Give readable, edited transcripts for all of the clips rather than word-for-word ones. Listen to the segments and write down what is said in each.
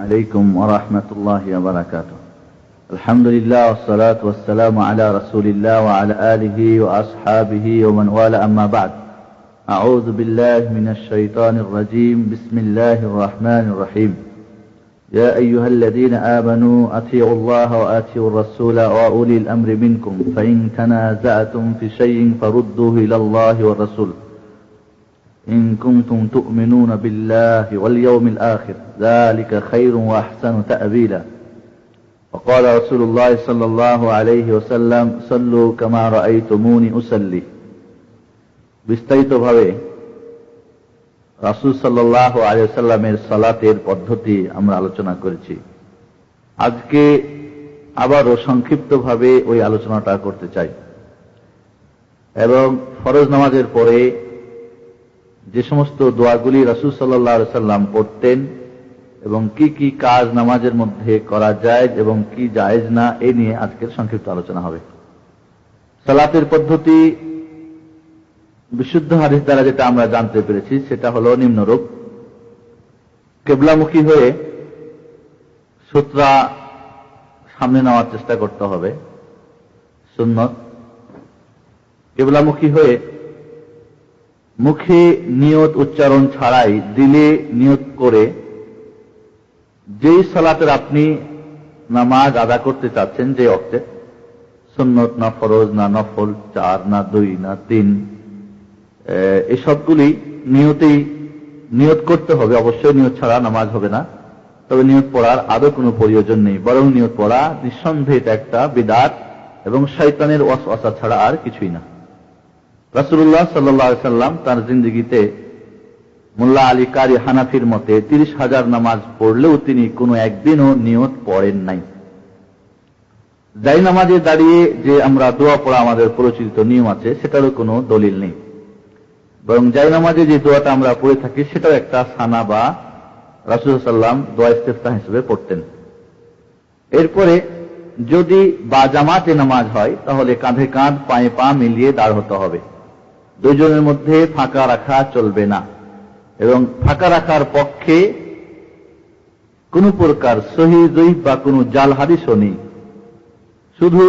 عليكم ورحمة الله وبركاته. الحمد لله والصلاة والسلام على رسول الله وعلى آله وأصحابه ومن والاه أما بعد. أعوذ بالله من الشيطان الرجيم. بسم الله الرحمن الرحيم. يا أيها الذين آمنوا أطيعوا الله وأطيعوا الرسول وأولي الأمر منكم فإن تنازعتم في شيء فردوه إلى الله والرسول إن كنتم تؤمنون بالله واليوم الآخر ذلك خير وأحسن تأويلا. وقال رسول الله صلى الله عليه وسلم صلوا كما رأيتموني أصلي. বিস্তারিতভাবে রাসূল সাল্লাল্লাহু আলাইহি ওয়াসাল্লামের সালাতের পদ্ধতি আমরা আলোচনা করেছি। আজকে আবারও সংক্ষিপ্তভাবে ওই আলোচনাটা করতে চাই এবং ফরজ নামাজের পরে যে সমস্ত দোয়াগুলি রাসূল সাল্লাল্লাহু আলাইহি ওয়াসাল্লাম পড়তেন এবং কি কি কাজ নামাজের মধ্যে করা যায় এবং কি জায়েজ না, এই নিয়ে আজকের সংক্ষিপ্ত আলোচনা হবে। সালাতের পদ্ধতি বিশুদ্ধ হাদিস দ্বারা যেটা আমরা জানতে পেরেছি সেটা হলো নিম্নরূপ: কিবলামুখী হয়ে সুতরা সামনে নেওয়ার চেষ্টা করতে হবে, সুন্নত। কিবলামুখী হয়ে মুখে নিয়ত উচ্চারণ ছাড়াই দিলে নিয়ত করে যেই সালাতের আপনি নামাজ আদা করতে চাচ্ছেন, যে ওয়াক্তে, সুন্নত না ফরজ না নফল, 4 না 2 না 3, এই সবগুলি নিয়তেই নিয়ত করতে হবে। অবশ্যই নিয়ত ছাড়া নামাজ হবে না, তবে নিয়ত পড়ার আদৌ কোনো প্রয়োজন নেই, বরং নিয়ত পড়া নিঃসন্দেহে এটা একটা বিদআত এবং শয়তানের ওয়াসওয়াসা ছাড়া আর কিছুই না। রাসূলুল্লাহ সাল্লাল্লাহু আলাইহি সাল্লাম তার জিন্দেগিতে মোল্লা আলী কারি হানাফির মতে 30,000 নামাজ পড়লেও তিনি কোনো একদিনও নিয়ত পড়েন নাই। যাই নামাজে দাঁড়িয়ে যে আমরা দোয়া পড়া আমাদের পরিচিত নিয়ম আছে, সেটারও কোনো দলিল নেই, বরং যাই নামাজে যে দোয়াটা আমরা পড়ে থাকি সেটাও একটা সানা বা রাসূল সাল্লাল্লাহু আলাইহি ওয়াসাল্লাম দোয়া ইস্তেফতাহ হিসেবে পড়তেন। এরপরে যদি বা জামাতে নামাজ হয় তাহলে কাঁধে কাঁধ পায়ে পা মিলিয়ে দাঁড় হতে হবে, দুইজনের মধ্যে ফাঁকা রাখা চলবে না এবং ফাঁকা রাখার পক্ষে কোন প্রকার সহিহ যঈফ বা কোন জাল হাদিসও নেই। শুধু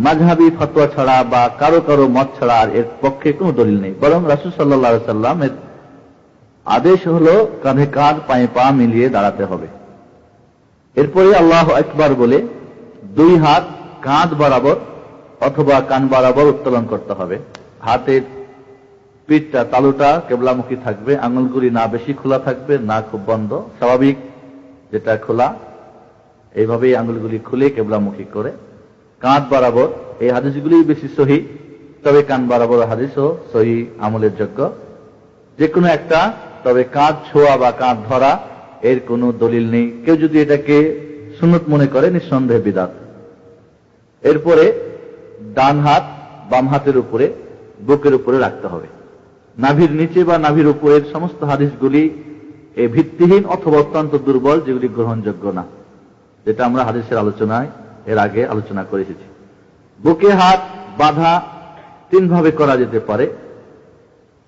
মাযহাবী ফতোয়া ছাড়া বা কারো কারো মত ছাড়া আর এর পক্ষে কোনো দলিল নেই, বরং রাসূল সাল্লাল্লাহু আলাইহি সাল্লামের আদেশ হলো কাঁধে কাঁধ পায়ে পা মিলিয়ে দাঁড়াতে হবে। এরপরে আল্লাহু আকবার বলে 2 হাত কাঁধ বরাবর অথবা কান বরাবর উত্তোলন করতে হবে। হাতের পিঠটা, তালুটা কিবলামুখী থাকবে, আঙুলগুলি না বেশি খোলা থাকবে না খুব বন্ধ, স্বাভাবিক যেটা খোলা, এইভাবেই আঙুলগুলি খুলে কিবলামুখী করে কাঁধ বরাবর। এই হাদিসগুলি বেশি সহিহ, তবে কান বরাবর হাদিসও সহিহ আমলের যোগ্য, যে কোনো একটা। তবে কাঁধ ছোঁয়া বা কাঁধ ধরা এর কোনো দলিল নেই। কেউ যদি এটাকে সুন্নত মনে করে নিঃসন্দেহে বিদআত। এরপরে ডান হাত বাম হাতের উপরে বুকের উপরে রাখতে হবে। নাভির নিচে বা নাভির উপরের সমস্ত হাদিসগুলি ভিত্তিহীন অথবা অত্যন্ত দুর্বল, যেগুলি গ্রহণযোগ্য না, যেটা আমরা হাদিসের আলোচনায় এর আগে আলোচনা করে এসেছি। বুকে হাত বাঁধা 3 ভাবে করা যেতে পারে।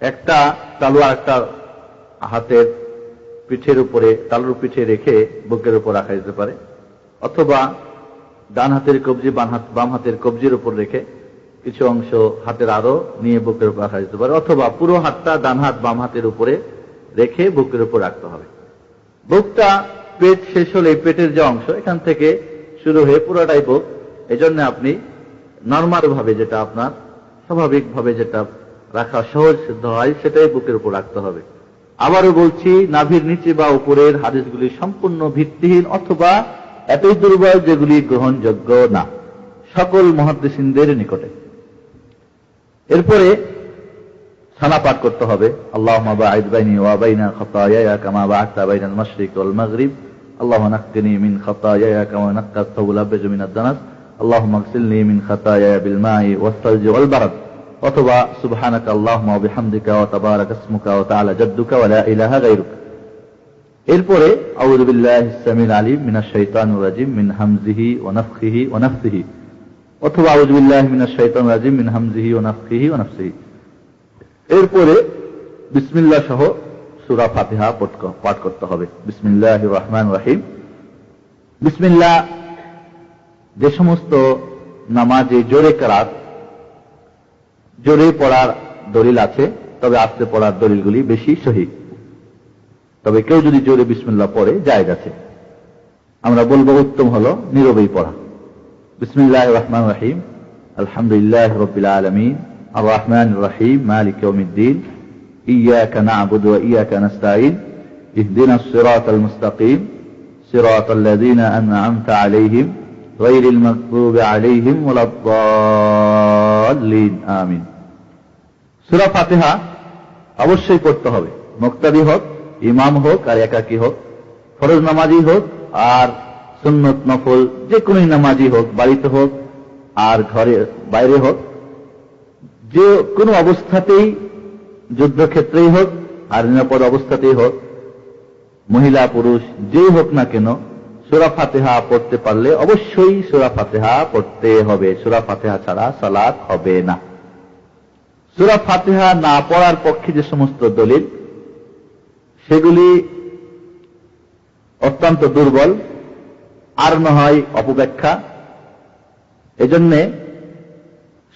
একটা তালু আর একটা হাতের পিঠের উপরে, তালুর পিঠে রেখে বুকের উপর রাখা যেতে পারে, অথবা ডান হাতের কবজি বাম হাতের কবজির উপর রেখে কিছু অংশ হাতের আরো নিয়ে বুকের উপর রাখা যেতে পারে, অথবা পুরো হাতটা ডান হাত বাম হাতের উপরে রেখে বুকের উপর রাখতে হবে। বুকটা পেট শেষ হলে পেটের যে অংশ, এখান থেকে শুরু হয়ে পুরোটাই বুক। এই জন্য আপনি নরমাল ভাবে, যেটা আপনার স্বাভাবিক ভাবে যেটা রাখা সহজ সিদ্ধ হয়, সেটাই বুকের উপর রাখতে হবে। আবারও বলছি, নাভির নিচে বা উপরের হাদিসগুলি সম্পূর্ণ ভিত্তিহীন অথবা এতই দুর্বল যেগুলি গ্রহণযোগ্য না সকল মুহাদ্দিসিনদের নিকটে। এরপরে সানা পাঠ করতে হবে: আল্লাহুম্মা বা'id বাইনি ওয়া বাইনা খাতায়ায়া কামা বা'adta বাইনাল মাশরিক ওয়াল মাগরিব, আল্লাহুম্মা নাক্কিনি মিন খাতায়ায়া কামা নাক্কা আত-তাওবুল আবয়াজু মিনাদ দানাস, আল্লাহুম্মা ইগসিলনি মিন খাতায়ায়া বিল মাই ওয়াস সালজি ওয়াল বারাদ, অথবা সুবহানাকা আল্লাহুম্মা ওয়া বিহামদিকা ওয়া তাবারাকা ইসমুকা ওয়া তাআলা জাদ্দুকা ওয়া লা ইলাহা গায়রুক। এরপরে আউযু বিল্লাহিস সামিল আলিম মিনাশ শাইতানির রাজিম মিন হামজিহি ওয়া নাফখিহি ওয়া নাফসিহি, অথবা আউযু বিল্লাহি মিনাশ শাইতানির রাজিম মিন হামজিহি ওয়া নাফখিহি ওয়া নাফসিহি। এরপরে বিসমিল্লাহ সহ সূরা ফাতিহা পাঠ করতে হবে। বিসমিল্লাহির রহমানির রহিম। বিসমিল্লাহ যে সমস্ত নামাজে জোরে কেরাত, জোরে পড়ার দলিল আছে, তবে আস্তে পড়ার দলিলগুলি বেশি সহিহ। তবে কেউ যদি জোরে বিসমিল্লাহ পড়ে জায়েজ আছে। আমরা বলবো উত্তম হলো নীরবেই পড়া। বিসমিল্লাহির রহমানির রহিম। আলহামদুলিল্লাহি রাব্বিল আলামিন আর রহমানির রহিম মালিক ইয়াউমিদ্দিন ইয়্যাকা না'বুদু ওয়া ইয়্যাকা নাস্তাঈন ইহদিনাস সিরাতাল মুস্তাকিম সিরাতাল লাযীনা আন'আমতা আলাইহিম গায়রিল মাগদুবি আলাইহিম ওয়ালাদ-দাল্লিন। আমিন। সূরা ফাতিহা অবশ্যই পড়তে হবে, মুক্তাদি হোক, ইমাম হোক আর একাকী হোক, ফরজ নামাজি হোক আর সুন্নত নফল যে কোনো নামাজি হোক, বাড়িতে হোক আর ঘরে বাইরে হোক, যে কোনো অবস্থাতেই, যুদ্ধক্ষেত্রেই হোক আর নিরাপদ অবস্থাতেই হোক, মহিলা পুরুষ যেই হোক না কেন, সূরা ফাতিহা পড়তে পারলে অবশ্যই সূরা ফাতিহা পড়তে হবে। সূরা ফাতিহা ছাড়া সালাত হবে না। সূরা ফাতিহা না পড়ার পক্ষে যে সমস্ত দলিল, সেগুলি অত্যন্ত দুর্বল আর না হয় অপব্যাখ্যা। এজন্যে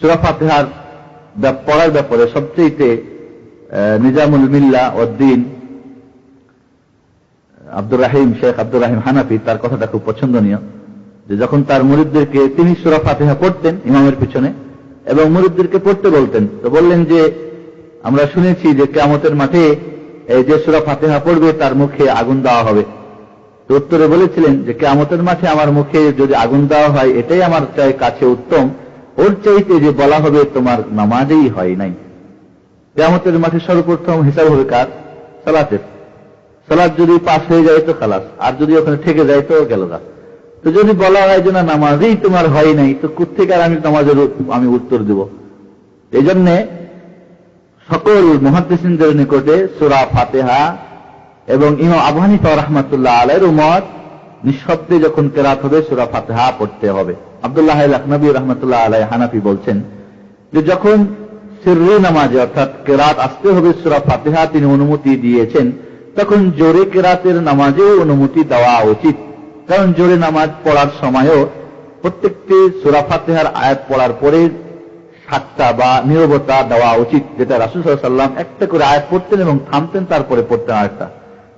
সূরা ফাতিহার পড়ার ব্যাপারে সবচেয়ে নিজামুল মিল্লা উদ্দিন শেখ আব্দুর রহিম হানাফি, তার কথাটা খুব পছন্দনীয়, যে যখন তার মুরিদদেরকে তিনি সূরা ফাতিহা পড়তেন ইমামের পিছনে এবং মুরিদদেরকে পড়তে বলতেন, তো বললেন যে আমরা শুনেছি যে কিয়ামতের মাঠে এই যে সূরা ফাতিহা পড়বে তার মুখে আগুন দেওয়া হবে। তো উত্তরে বলেছিলেন যে কিয়ামতের মাঠে আমার মুখে যদি আগুন দেওয়া হয় এটাই আমার কাছে উত্তম, ওর চাইতে যে বলা হবে তোমার নামাজেই হয় নাই। কিয়ামতের মাঠে সর্বপ্রথম হিসাব হবে কার? সালাতের। সালাত যদি পাস হয়ে যায় তো খালাস, আর যদি ওখানে ঠেকে যায় তো গেল গা। তো যদি বলা হয় যে না নামাজেই তোমার হয় নাই, তো কোত্থেকে আর আমি নামাজের আমি উত্তর দেব? এই জন্যে সকল মুহাদ্দিসিনদের নিকটে সূরা ফাতিহা এবং ইমাম আবু হানিফা রাহমাতুল্লাহ আলাইহির উম্মত নিঃশব্দে যখন কেরাত হবে সূরা ফাতিহা পড়তে হবে। আব্দুল্লাহ আল-লাখনবী রাহমাতুল্লাহ আলাইহি হানাফি বলছেন যে যখন সিররি নামাজে অর্থাৎ কেরাত আসতে হবে সূরা ফাতিহা তিনি অনুমতি দিয়েছেন, তখন জোরে কেরাতের নামাজেও অনুমতি দেওয়া উচিত। কারণ জোরে নামাজ পড়ার সময়ও প্রত্যেকটি সূরা ফাতিহার আয়াত পড়ার পরে সাতটা বা নীরবতা দেওয়া উচিত, যেটা রাসূল সাল্লাল্লাহু আলাইহি ওয়াসাল্লাম একটা করে আয়াত পড়তেন এবং থামতেন, তারপরে পড়তেন আরেকটা।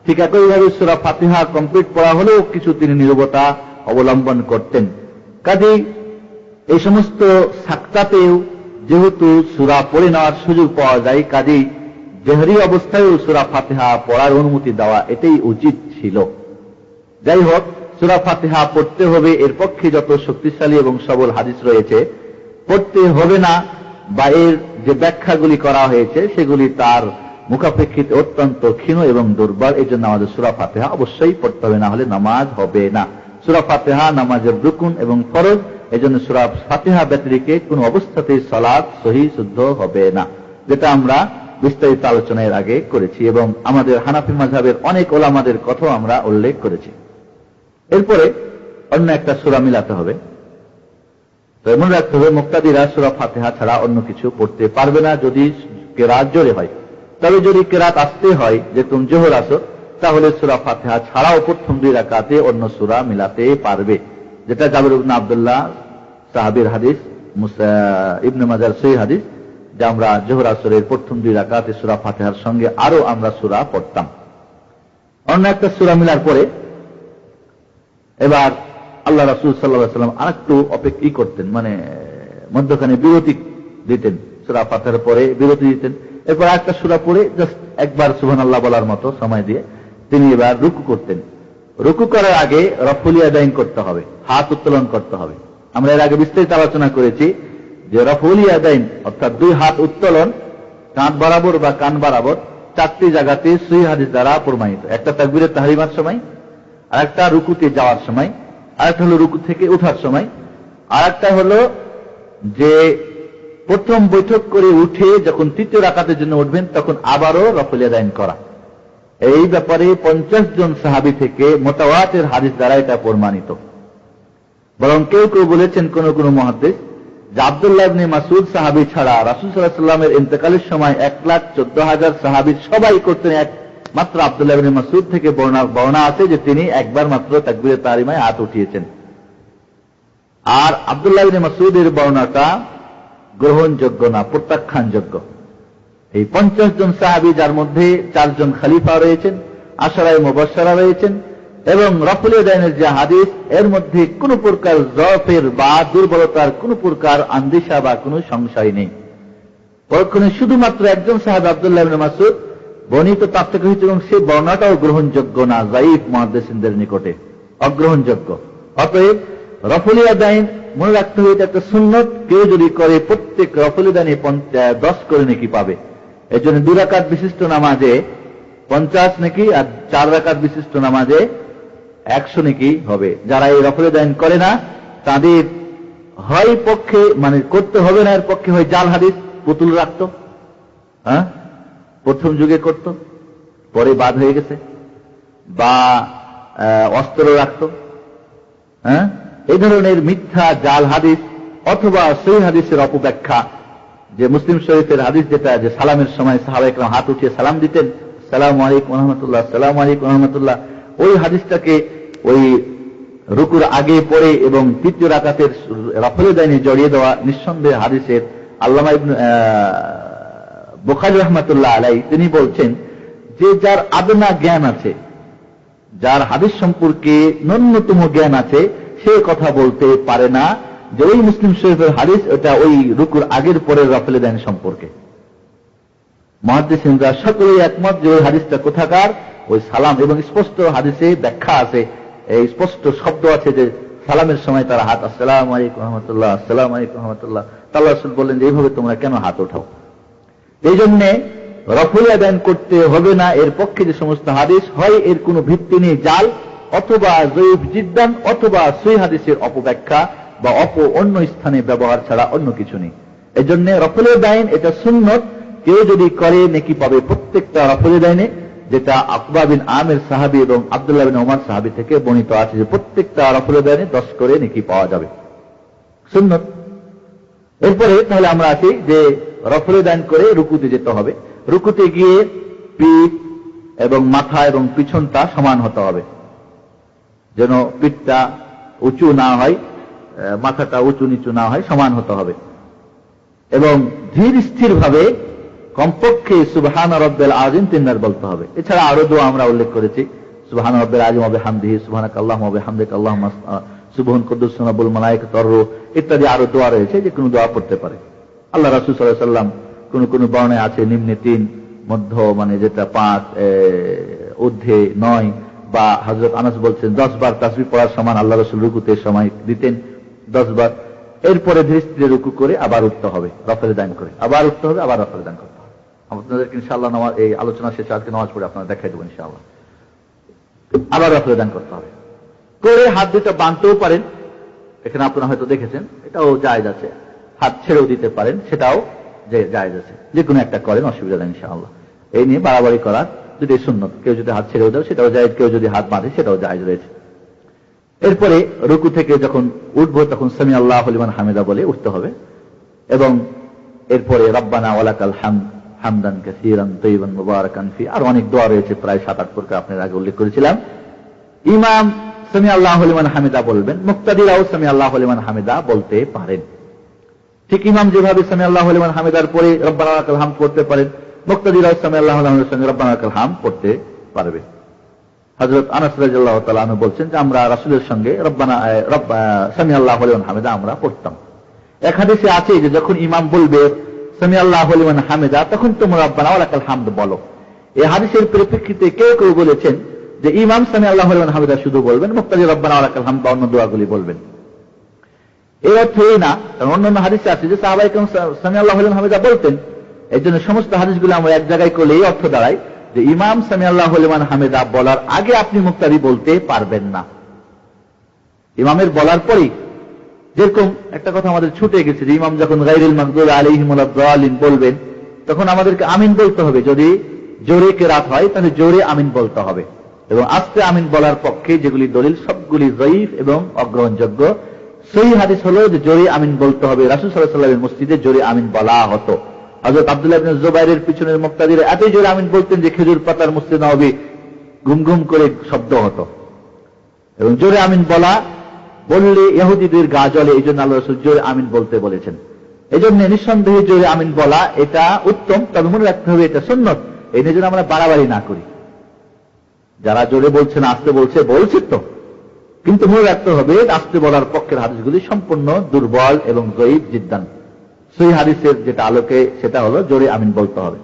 ঠিক একইভাবে সূরা ফাতিহা কমপ্লিট পড়া হলেও কিছু তিনি নীরবতা অবলম্বন করতেন। কাজেই এই সমস্ত সাক্তাতেও যেহেতু সূরা পড়ে নেওয়ার সুযোগ পাওয়া যায়, কাজেই জেহরি অবস্থায়ও সূরা ফাতিহা পড়ার অনুমতি দেওয়া এটাই উচিত ছিল। যাই হোক, সূরা ফাতিহা পড়তে হবে এর পক্ষে যত শক্তিশালী এবং সবল হাদিস রয়েছে, পড়তে হবে না বা এর যে ব্যাখ্যাগুলি করা হয়েছে সেগুলি তার মুখাপেক্ষিতে অত্যন্ত ক্ষীণ এবং দুর্বল। এই জন্য আমাদের সূরা ফাতিহা অবশ্যই পড়তে হবে, না হলে নামাজ হবে না। সূরা ফাতিহা নামাজের রুকুন এবং ফরজ, এই জন্য সূরা ফাতিহা ব্যতিরেকে কোন অবস্থাতেই সালাত সহিহ শুদ্ধ হবে না, যেটা আমরা বিস্তারিত আলোচনার আগে করেছি এবং আমাদের হানাফি মাযহাবের অনেক ওলামাদের কথাও আমরা উল্লেখ করেছি। এরপরে অন্য একটা সূরা মিলাতে হবে। তো মনে রাখতে হবে মুক্তাদিরা সূরা ফাতিহা ছাড়া অন্য কিছু পড়তে পারবে না যদি কেরাত জোরে হয়। তবে যদি কেরাত আসতে হয়, যে তুমি জোহর আসো, তাহলে সূরা ফাতিহা ছাড়াও প্রথম দুই রাকাতে অন্য সূরা মিলাতে পারবে, যেটা জাবির ইবনে আব্দুল্লাহ সাহাবীর হাদিস, ইবনে মাজার সহিহ হাদিস, যে আমরা জোহর আসরের প্রথম দুই রাকাতে সূরা ফাতিহার সঙ্গে আরো আমরা সূরা পড়তাম। অন্য একটা সূরা মিলার পরে এবার আল্লাহ রাসূল সাল্লাল্লাহু আলাইহি ওয়াসাল্লাম আরেকটু অপেক্ষা করতেন, মানে মধ্যখানে বিরতি দিতেন, সূরা ফাতিহার পরে বিরতি দিতেন। এরপর একটা সূরা পড়ে জাস্ট একবার সুবহানাল্লাহ বলার মতো সময় দিয়ে তিনি এবার রুকু করতেন। রুকু করার আগে রফউল ইয়াদাইন করতে হবে, হাত উত্তোলন করতে হবে। আমরা এর আগে বিস্তারিত আলোচনা করেছি যে রফউল ইয়াদাইন অর্থাৎ দুই হাত উত্তোলন কাঁধ বরাবর বা কান বরাবর চারটি জায়গাতে সহিহ হাদিস দ্বারা প্রমাণিত। একটা তাকবীরে তাহরিমার সময়, আরেকটা রুকুতে যাওয়ার সময়, আরেকটা হলো রুকু থেকে ওঠার সময়, আরেকটা হলো যে প্রথম বৈঠক করে উঠে যখন তৃতীয় রাকাতের জন্য উঠবেন তখন আবারও রফউল ইয়াদাইন করা। এই ব্যাপারে 50 জন সাহাবী থেকে মুতাওয়াতির হাদিস দ্বারা এটা প্রমাণিত। বরং কেউ কেউ বলেছেন কোন কোন মুহাদ্দিস যে আব্দুল্লাহ ইবনে মাসউদ সাহাবী ছাড়া রাসূল সাল্লাল্লাহু আলাইহি ওয়াসাল্লামের ইন্তেকালের সময় 1,14,000 সাহাবীর সবাই করতেন মাত্র আব্দুল্লাহ ইবনে মাসউদ থেকে বর্ণনা আছে যে তিনি একবার মাত্র তাকবীরে তাহরিমায় হাত উঠিয়েছেন। আর আব্দুল্লাহ ইবনে মাসউদের বর্ণনাটা গ্রহণযোগ্য না, প্রত্যাখ্যানযোগ্য। এই 50 জন সাহাবী, যার মধ্যে 4 জন খলিফা রয়েছেন, আশরায়ে মুবাশশারা রয়েছেন, এবং রফুল ইয়াদাইনের যে হাদিস, এর মধ্যে কোন প্রকার জফের বা দুর্বলতার কোন প্রকার আন্দিশা বা কোন সংশয় নেই। পরক্ষণে শুধুমাত্র একজন সাহাবী আব্দুল্লাহ ইবনে মাসউদ বর্ণিত তার থেকে হয়েছে, এবং সেই বর্ণনাটাও গ্রহণযোগ্য না, যায়ীফ মুহাদ্দিসিনদের নিকটে অগ্রহণযোগ্য। অতএব রফুল ইয়াদাইন মনে রাখতে হবে, এটা একটা সুন্নত। কেউ যদি করে প্রত্যেক রফুল ইয়াদাইনে 10 করে নেকি পাবে। এর জন্য 2 রাকাত বিশিষ্ট নামাজে 50 নেকি, আর 4 রাকাত বিশিষ্ট নামাজে 100 নেকি হবে। যারা এই রফুল ইয়াদাইন করে না, তাদের হয় পক্ষে মানে করতে হবে না, এর পক্ষে হয় জাল হাদিস, পুতুল রাখতো, হ্যাঁ, প্রথম যুগে করত, পরে বাদ হয়ে গেছে, বা অস্ত্র রাখত, হ্যাঁ, এই ধরনের মিথ্যা জাল হাদিস, অথবা সহিহ হাদিসের অপব্যাখ্যা। যে মুসলিম শরীফের হাদিস যেটা, যে সালামের সময় সাহাবায়ে কেরাম হাত উঠিয়ে সালাম দিতেন, আসসালামু আলাইকুম ওয়া রাহমাতুল্লাহ, আসসালামু আলাইকুম ওয়া রাহমাতুল্লাহ, ওই হাদিসটাকে ওই রুকুর আগে পড়ে এবং তৃতীয় রাকাতের রফুল ইয়াদাইনে জড়িয়ে দেওয়া নিঃসন্দেহে হাদিসের আল্লামা ইবনে বুখারী রাহমাতুল্লাহ আলাইহি তিনি বলছেন যে যার আদনা জ্ঞান আছে, যার হাদিস সম্পর্কে ন্যূনতম জ্ঞান আছে, সে কথা বলতে পারে না যে ওই মুসলিম শরীফের হাদিস ওটা ওই রুকুর আগের পরের রফুল ইয়াদাইন সম্পর্কে। মুহাদ্দিসিনরা সকলেই একমত যে ওই হাদিসটা কোথাকার, ওই সালাম, এবং স্পষ্ট হাদিসে ব্যাখ্যা আছে, এই স্পষ্ট শব্দ আছে যে সালামের সময় তারা হাত, আসসালামু আলাইকুম ওয়া রাহমাতুল্লাহ, আসসালামু আলাইকুম ওয়া রাহমাতুল্লাহ। আল্লাহ রাসূল বললেন যে এইভাবে তোমরা কেন হাত ওঠাও? এই জন্য রফুল ইয়াদাইন করতে হবে না এর পক্ষে যে সমস্ত হাদিস, হয় এর কোনো ভিত্তি নেই, জাল, অথবা যঈফ জিদ্দান, অথবা সহিহ হাদিসের অপব্যাখ্যা বা অন্য স্থানে ব্যবহার ছাড়া অন্য কিছু নেই। এই জন্য রফুল ইয়াদাইন এটা সুন্নত, কেউ যদি করে নেকি পাবে প্রত্যেকটা রফুল ইয়াদাইনে, যেটা আকবা বিন আমির সাহাবী এবং আব্দুল্লাহ বিন ওমর সাহাবী থেকে বর্ণিত আছে যে প্রত্যেকটা রফুল ইয়াদাইনে 10 করে নেকি পাওয়া যাবে, সুন্নত। এরপরে তাহলে আমরা আছি যে রফুল ইয়াদাইন করে রুকুতে যেতে হবে। রুকুতে গিয়ে পিঠ এবং মাথা এবং পিছনটা সমান হতে হবে, যেন পিঠটা উঁচু না হয়, মাথাটা উঁচু নিচু না হয়, সমান হতে হবে। এবং ধীর স্থির ভাবে কমপক্ষে সুবহান রাব্বিল আযীম 3 বার বলতে হবে। এছাড়া আরো দোয়া আমরা উল্লেখ করেছি, সুবহান রাব্বিল আযীম ওয়া বিহামদিহি, সুবহানাকাল্লাহুম্মা ওয়া বিহামদিকা, আল্লাহুম্মা সুবহান কুদ্দুসুন রাব্বুল মালায়েকাতু ওয়ার রূহ, ইত্যাদি আরো দোয়া রয়েছে, যে কোনো দোয়া পড়তে পারে। আল্লাহ রাসূল সাল্লাল্লাহু আলাইহি ওয়াসাল্লাম কোন বর্ণায় আছে নিম্নে 3, মধ্য মানে যেটা 5, ঊর্ধ্বে 9, বা হযরত আনাস বলছেন 10 বার তাসবিহ পড়ার সমান আল্লাহ রাসূল রুকুতে সময় দিতেন 10 বার। এরপরে ধীরে ধীরে রুকু করে আবার উঠতে হবে, রফুল ইয়াদাইন করে আবার উঠতে হবে, আবার রফুল ইয়াদাইন করতে হবে। আপনাদেরকে ইনশাআল্লাহ এই আলোচনা শেষে আজকে নামাজ পড়ে আপনারা দেখাই দেবো ইনশাআল্লাহ। আবার রফুল ইয়াদাইন করতে হবে, করে হাত দুটো বাঁধতেও পারেন, এখানে আপনারা হয়তো দেখেছেন, এটাও জায়েজ আছে। হাত ছেড়েও দিতে পারেন, সেটাও জায়েজ আছে। যে কোনো একটা করেন, অসুবিধা নেই ইনশাআল্লাহ। এই নিয়ে বাড়াবাড়ি করার যদি সুন্নত, কেউ যদি হাত ছেড়েও দেয় সেটাও জায়েজ, কেউ যদি হাত বাঁধে সেটাও জায়েজ রয়েছে। এরপরে রুকু থেকে যখন উঠবো তখন সামি আল্লাহু লিমান হামিদা বলে উঠতে হবে, এবং এরপরে রব্বানা ওয়ালাকাল হামদ হামদান কাসীরান তাইয়িবান মুবারাকান ফি, আর অনেক দোয়া রয়েছে, প্রায় 7-8 প্রকার আপনার আগে উল্লেখ করেছিলাম। ইমাম সামি আল্লাহু লিমান হামিদা বলবেন, মুক্তাদিরাও সামি আল্লাহু লিমান হামিদা বলতে পারেন। ঠিক ইমাম যেভাবে সামি আল্লাহু লিমান হামিদার পরে রব্বানা ওয়ালাকাল হামদ পড়তে পারেন, মুক্তাদিরাও সামি আল্লাহু লিমান হামিদার সঙ্গে রব্বানা ওয়ালাকাল হামদ পড়তে পারবে। হযরত আনাস রাদিয়াল্লাহু তাআলা আনহু বলছেন যে আমরা রাসূলের সঙ্গে সামি আল্লাহু লিমান হামিদা আমরা পড়তাম। এক হাদিসে আছে যে যখন ইমাম বলবে সামি আল্লাহু লিমান হামিদা, তখন তোমরা রব্বানা ওয়ালাকাল হামদ বলো। এই হাদিসের পরিপ্রেক্ষিতে কেউ কেউ বলেছেন যে ইমাম সামি আল্লাহু লিমান হামিদা শুধু বলবেন, মুক্তাদি রব্বানা ওয়ালাকাল হামদ বা অন্য দোয়াগুলি বলবেন। এর অর্থ এই না, কারণ অন্যান্য হাদিসে আছে যে সাহাবায়ে কেরাম সামি আল্লাহু লিমান হামিদা বলতেন। এই জন্য সমস্ত হাদিসগুলো আমরা এক জায়গায় করলে এই অর্থ দাঁড়ায় যে ইমাম সামি আল্লাহু লিমান হামিদা বলার আগে আপনি মুক্তাদি বলতে পারবেন না, ইমামের বলার পরেই। যেরকম একটা কথা আমাদের ছুটে গেছে যে ইমাম যখন গায়রিল মাগদুবি আলাইহিম ওয়ালাদ দালিন বলবেন, তখন আমাদেরকে আমিন বলতে হবে। যদি জোরে কেরাত হয় তাহলে জোরে আমিন বলতে হবে, এবং আস্তে আমিন বলার পক্ষে যেগুলি দলিল সবগুলি যঈফ এবং অগ্রহণযোগ্য। সহিহ হাদিস হলো যে জোরে আমিন বলতে হবে। রাসূল সাল্লাল্লাহু আলাইহি ওয়াসাল্লামের মসজিদে জোরে আমিন বলা হতো, হযরত আব্দুল্লাহ ইবনে জুবাইরের পিছনের মুক্তাদিরা এত জোরে আমিন বলতেন যে খেজুর পাতার মসজিদ নববী ঘুম ঘুম করে শব্দ হতো। এবং জোরে আমিন বললে ইহুদিদের গা জ্বলে, এই জন্য আল্লাহ রাসূল জোরে আমিন বলতে বলেছেন। এই জন্য নিঃসন্দেহে জোরে আমিন বলা এটা উত্তম, তবে মনে রাখতে হবে এটা সুন্নত। এই জন্য আমরা বাড়াবাড়ি না করি। যারা জোরে বলছে না আস্তে বলছে তো, কিন্তু মনে রাখতে হবে আস্তে বলার পক্ষের হাদিসগুলি সম্পূর্ণ দুর্বল এবং যঈফ জিদ্দান। সহিহ হাদিসের যেটা আলোকে সেটা হলো জোরে আমিন বলতে হবে।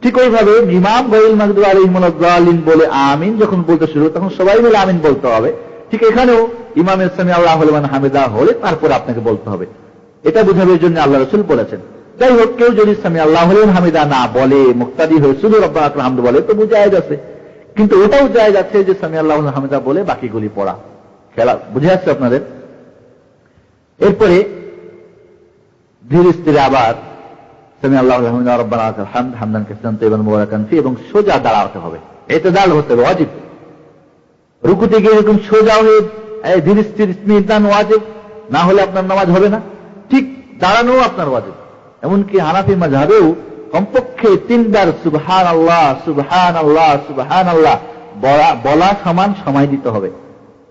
ঠিক ওইভাবে ইমাম গায়রুল মাগদুবি আলাইহিম ওয়ালাদ-দাল্লিন বলে আমিন যখন বলতে শুরু তখন সবাই মিলে আমিন বলতে হবে। ঠিক এখানেও ইমামের সামি আল্লাহু লিমান হামিদা হলে তারপরে আপনাকে বলতে হবে। এটা বোঝানোর জন্য আল্লাহ রাসূল বলেছেন। যাই হোক, কেউ যদি সামি আল্লাহু লিমান হামিদা না বলে, মুক্তাদি হয়ে শুধু রব্বানা লাকাল হামদ বলে, তো বুঝাই যাচ্ছে। কিন্তু ওটাও যায় যাচ্ছে যে সামি আল্লাহু লিমান হামিদা বলে বাকিগুলি পড়া। খেলা বুঝে আসছে আপনাদের? এরপরে ধীরে স্থিরে আবার সামি আল্লাহু লিমান হামিদা রব্বানা লাকাল হামদ হামদান কাসীরান তাইয়িবান মুবারাকান ফি, এবং সোজা দাঁড়াতে হবে। ইতিদাল হতে হবে, ওয়াজিব। রুকুতে গিয়ে এরকম সোজা হয়ে ধীরে স্থির ইসমিদান ওয়াজিব, না হলে আপনার নামাজ হবে না। ঠিক দাঁড়ানো আপনার ওয়াজিব। এমনকি হানাফি মাযহাবেও কমপক্ষে 3 বার সুবহানাল্লাহ সুবহানাল্লাহ সুবহানাল্লাহ বলা সমান সময় দিতে হবে।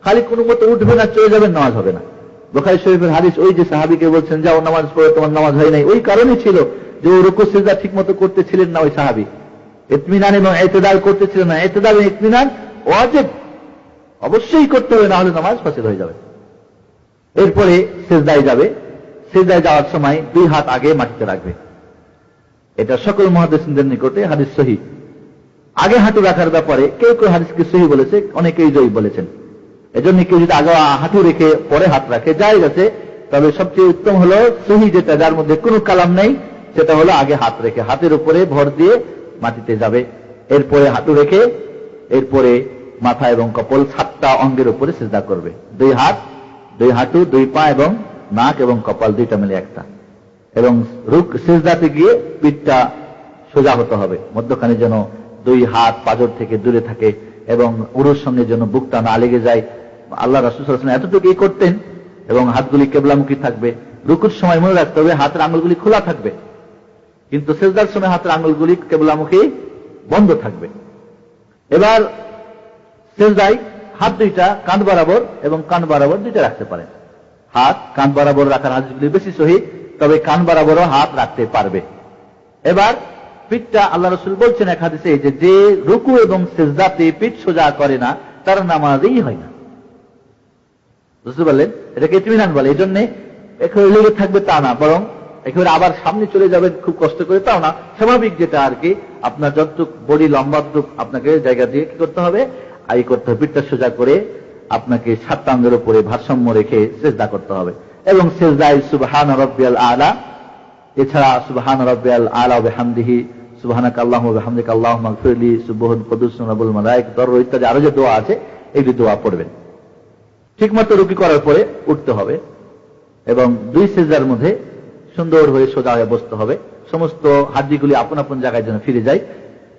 খালি কোনো মতে উঠবে না, চলে যাবেন, নামাজ হবে না। বুখারী শরীফের হাদিস, ওই যে সাহাবীকে বলছেন যাও নামাজ পড়ো, তোমার নামাজ হয় নাই, ওই কারণে ছিল যে ও রুকু সিজদা ঠিক মতো করতেছিলেন না ওই সাহাবী। ইতমিনান এবং ইতিদাল করতেছিলেন না। ইতিদাল এবং ইতমিনান ওয়াজিব, অবশ্যই করতে হবে, না হলে নামাজ ফাসিদ হয়ে যাবে। এরপরে সিজদায় যাবে। সিজদায় যাওয়ার সময় 2 হাত আগে মাটিতে রাখবে। এটা সকল মুহাদ্দিসিনদের নিকটে হাদিস সহিহ। আগে হাঁটু রাখার ব্যাপারে কেউ কেউ হাদিসকে সহিহ বলেছে, অনেকেই জয়ী বলেছেন। এজন্য কেউ যদি আগে হাঁটু রেখে পরে হাত রাখে যায় গেছে, তবে সবচেয়ে উত্তম হলো সহিহ যেটা, যার মধ্যে কোনো কালাম নেই, সেটা হলো আগে হাত রেখে হাতের উপরে ভর দিয়ে মাটিতে যাবে। এরপরে হাঁটু রেখে এরপরে মাথা এবং কপাল 7টা অঙ্গের উপরে সিজদা করবে। 2 হাত, 2 হাঁটু, 2 পা এবং নাক এবং কপাল 2টা মিলে একটা। এবং সিজদাতে গিয়ে পিঠটা সোজা হতে হবে, মধ্যখানে যেন 2 হাত পাঁজর থেকে দূরে থাকে এবং উরুর সঙ্গে যেন বুকটা না লেগে যায়। আল্লাহ রাসূল সাল্লাল্লাহু আলাইহি ওয়াসাল্লাম এতটুকুই করতেন। এবং হাতগুলি কিবলামুখী থাকবে। রুকুর সময় মনে রাখতে হবে হাতের আঙ্গুলগুলি খোলা থাকবে, কিন্তু সিজদার সময় হাতের আঙ্গুলগুলি কিবলামুখী বন্ধ থাকবে। এবার সিজদায় হাত 2টা কাঁধ বরাবর এবং কান বরাবর 2টা রাখতে পারেন। হাত কান বরাবর রাখার হাদিসগুলি বেশি সহিহ, তবে কান বরাবরও হাত রাখতে পারবে। এবার পিঠটা আল্লাহ রাসূল বলছেন এক হাদিসে যে রুকু এবং সিজদাতে পিঠ সোজা করে না তার নামাজই হয় না। বুঝতে পারলেন? এটাকে ইতমিনান বলে। এই জন্য একেবারে লেগে থাকবে তা না, বরং একেবারে আবার সামনে চলে যাবেন খুব কষ্ট করে তাও না, স্বাভাবিক যেটা আর কি, আপনার যতটুক বডি লম্বাটুক আপনাকে জায়গা দিয়ে কি করতে হবে, করতে হবে। পিঠটা সোজা করে আপনাকে 7টা অঙ্গের উপরে ভারসাম্য রেখে সিজদা করতে হবে। এবং সিজদায় সুবহান রাব্বিয়াল আলা, এছাড়া সুবহান রাব্বিয়াল আলা ওয়া বিহামদিহি, সুবহানাকা আল্লাহুম্মা ওয়া বিহামদিকা আল্লাহুম্মা ইগফিরলি, সুবহান কুদ্দুস রাব্বুল মালায়েকা ইত্যাদি আরো যে দোয়া আছে, এই দোয়া পড়বেন। ঠিকমতো রুকু করার পরে উঠতে হবে এবং 2 সিজদার মধ্যে সুন্দর হয়ে সোজা হয়ে বসতে হবে। সমস্ত হাড্ডিগুলি আপন আপন জায়গায় যেন ফিরে যায়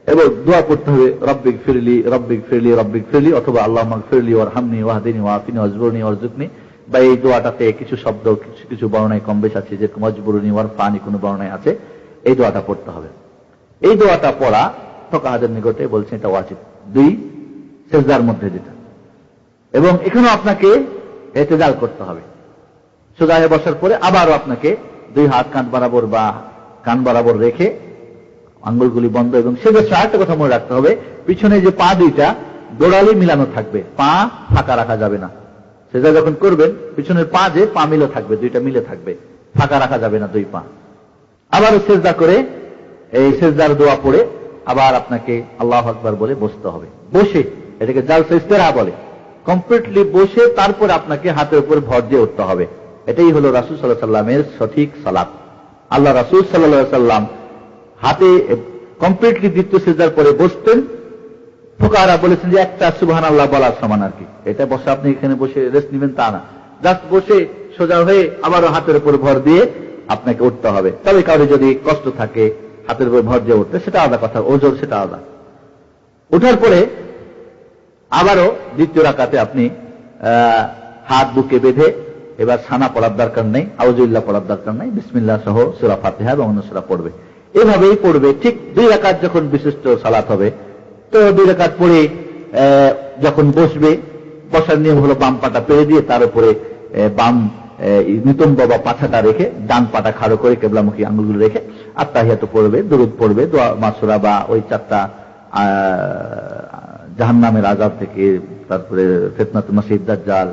এবং দোয়া করতে হবে রব্বিক ফিরলি রব্বিক ফিরলি রব্বিক ফিরলি, অথবা আল্লাহুম্মা ইগফিরলি ওয়ারহামনি ওয়াহদিনি ওয়াআফিনি ওয়াজবুরনি ওয়ারযুকনি। বা এই দোয়াটাতে কিছু শব্দ কিছু বর্ণনায় কম বেশ আছে, যেরকম ওয়াজবুরনি ওয়ারফানি কোনো বর্ণনায় আছে, এই দোয়াটা পড়তে হবে। এই দোয়াটা পড়া ফুকাহাদের নিকটে বলছেন এটা ওয়াজিব 2 সিজদার মধ্যে যেটা। এবং এখানেও আপনাকে ইতিদাল করতে হবে। সোজা হয়ে বসার পরে আবারও আপনাকে 2 হাত কাঁধ বরাবর বা কান বরাবর রেখে আঙ্গুলগুলি বন্ধ, এবং সেক্ষেত্রে আরেকটা কথা মনে রাখতে হবে, পিছনে যে পা 2টা দোড়ালি মিলানো থাকবে, পা ফাঁকা রাখা যাবে না। সেটা যখন করবেন পিছনের পা যে পা মিলে থাকবে, 2টা মিলে থাকবে, ফাঁকা রাখা যাবে না 2 পা। আবারও সিজদা করে এই সিজদার দোয়া পড়ে আবার আপনাকে আল্লাহু আকবার বলে বসতে হবে। বসে, এটাকে জালসা ইস্তিরাহা বলে, কমপ্লিটলি বসে তারপর আপনাকে হাতের উপর ভর দিয়ে উঠতে হবে। এটাই হলো রাসূল সাল্লাল্লাহু আলাইহি ওয়াসাল্লামের সঠিক সালাত। আল্লাহ রাসূল সাল্লাল্লাহু আলাইহি ওয়াসাল্লাম হাতে কমপ্লিটলি দ্বিতীয় সিজদার পরে বসতেন। ফুকাহারা বলেছেন যে একটা সুবহানাল্লাহ বলার সমান আর কি। এটা বসে আপনি এখানে বসে রেস্ট নেবেন তা না, জাস্ট বসে সোজা হয়ে আবারও হাতের উপর ভর দিয়ে আপনাকে উঠতে হবে। তবে কারো যদি কষ্ট থাকে হাতের উপর ভর দিয়ে উঠতে, সেটা আলাদা কথা, ওজোর সেটা আলাদা। উঠার পরে আবারও দ্বিতীয় রাকাতে আপনি হাত বুকে বেঁধে এবার সানা পড়ার দরকার নেই, আউযুবিল্লাহ পড়ার দরকার নেই, বিসমিল্লাহ সহ সূরা ফাতিহা এবং অন্য সূরা পড়বে। এভাবেই পড়বে। ঠিক 2 রাকাত যখন বিশিষ্ট সালাত হবে, তো 2 রাকাত পড়ে যখন বসবে, বসার নিয়ম হলো বাম পাটা পেরে দিয়ে তার উপরে বাম নিতম্ব বা পাছাটা রেখে ডান পাটা খাড়ো করে কেবলামুখী আঙ্গুলগুলো রেখে আত্তাহিয়াত পড়বে, দুরূদ পড়বে, দোয়া মাসুরা বা ওই 4টা জাহান্নামের আযাব থেকে, তারপরে ফিতনাতুল মাসিহ দাজ্জাল,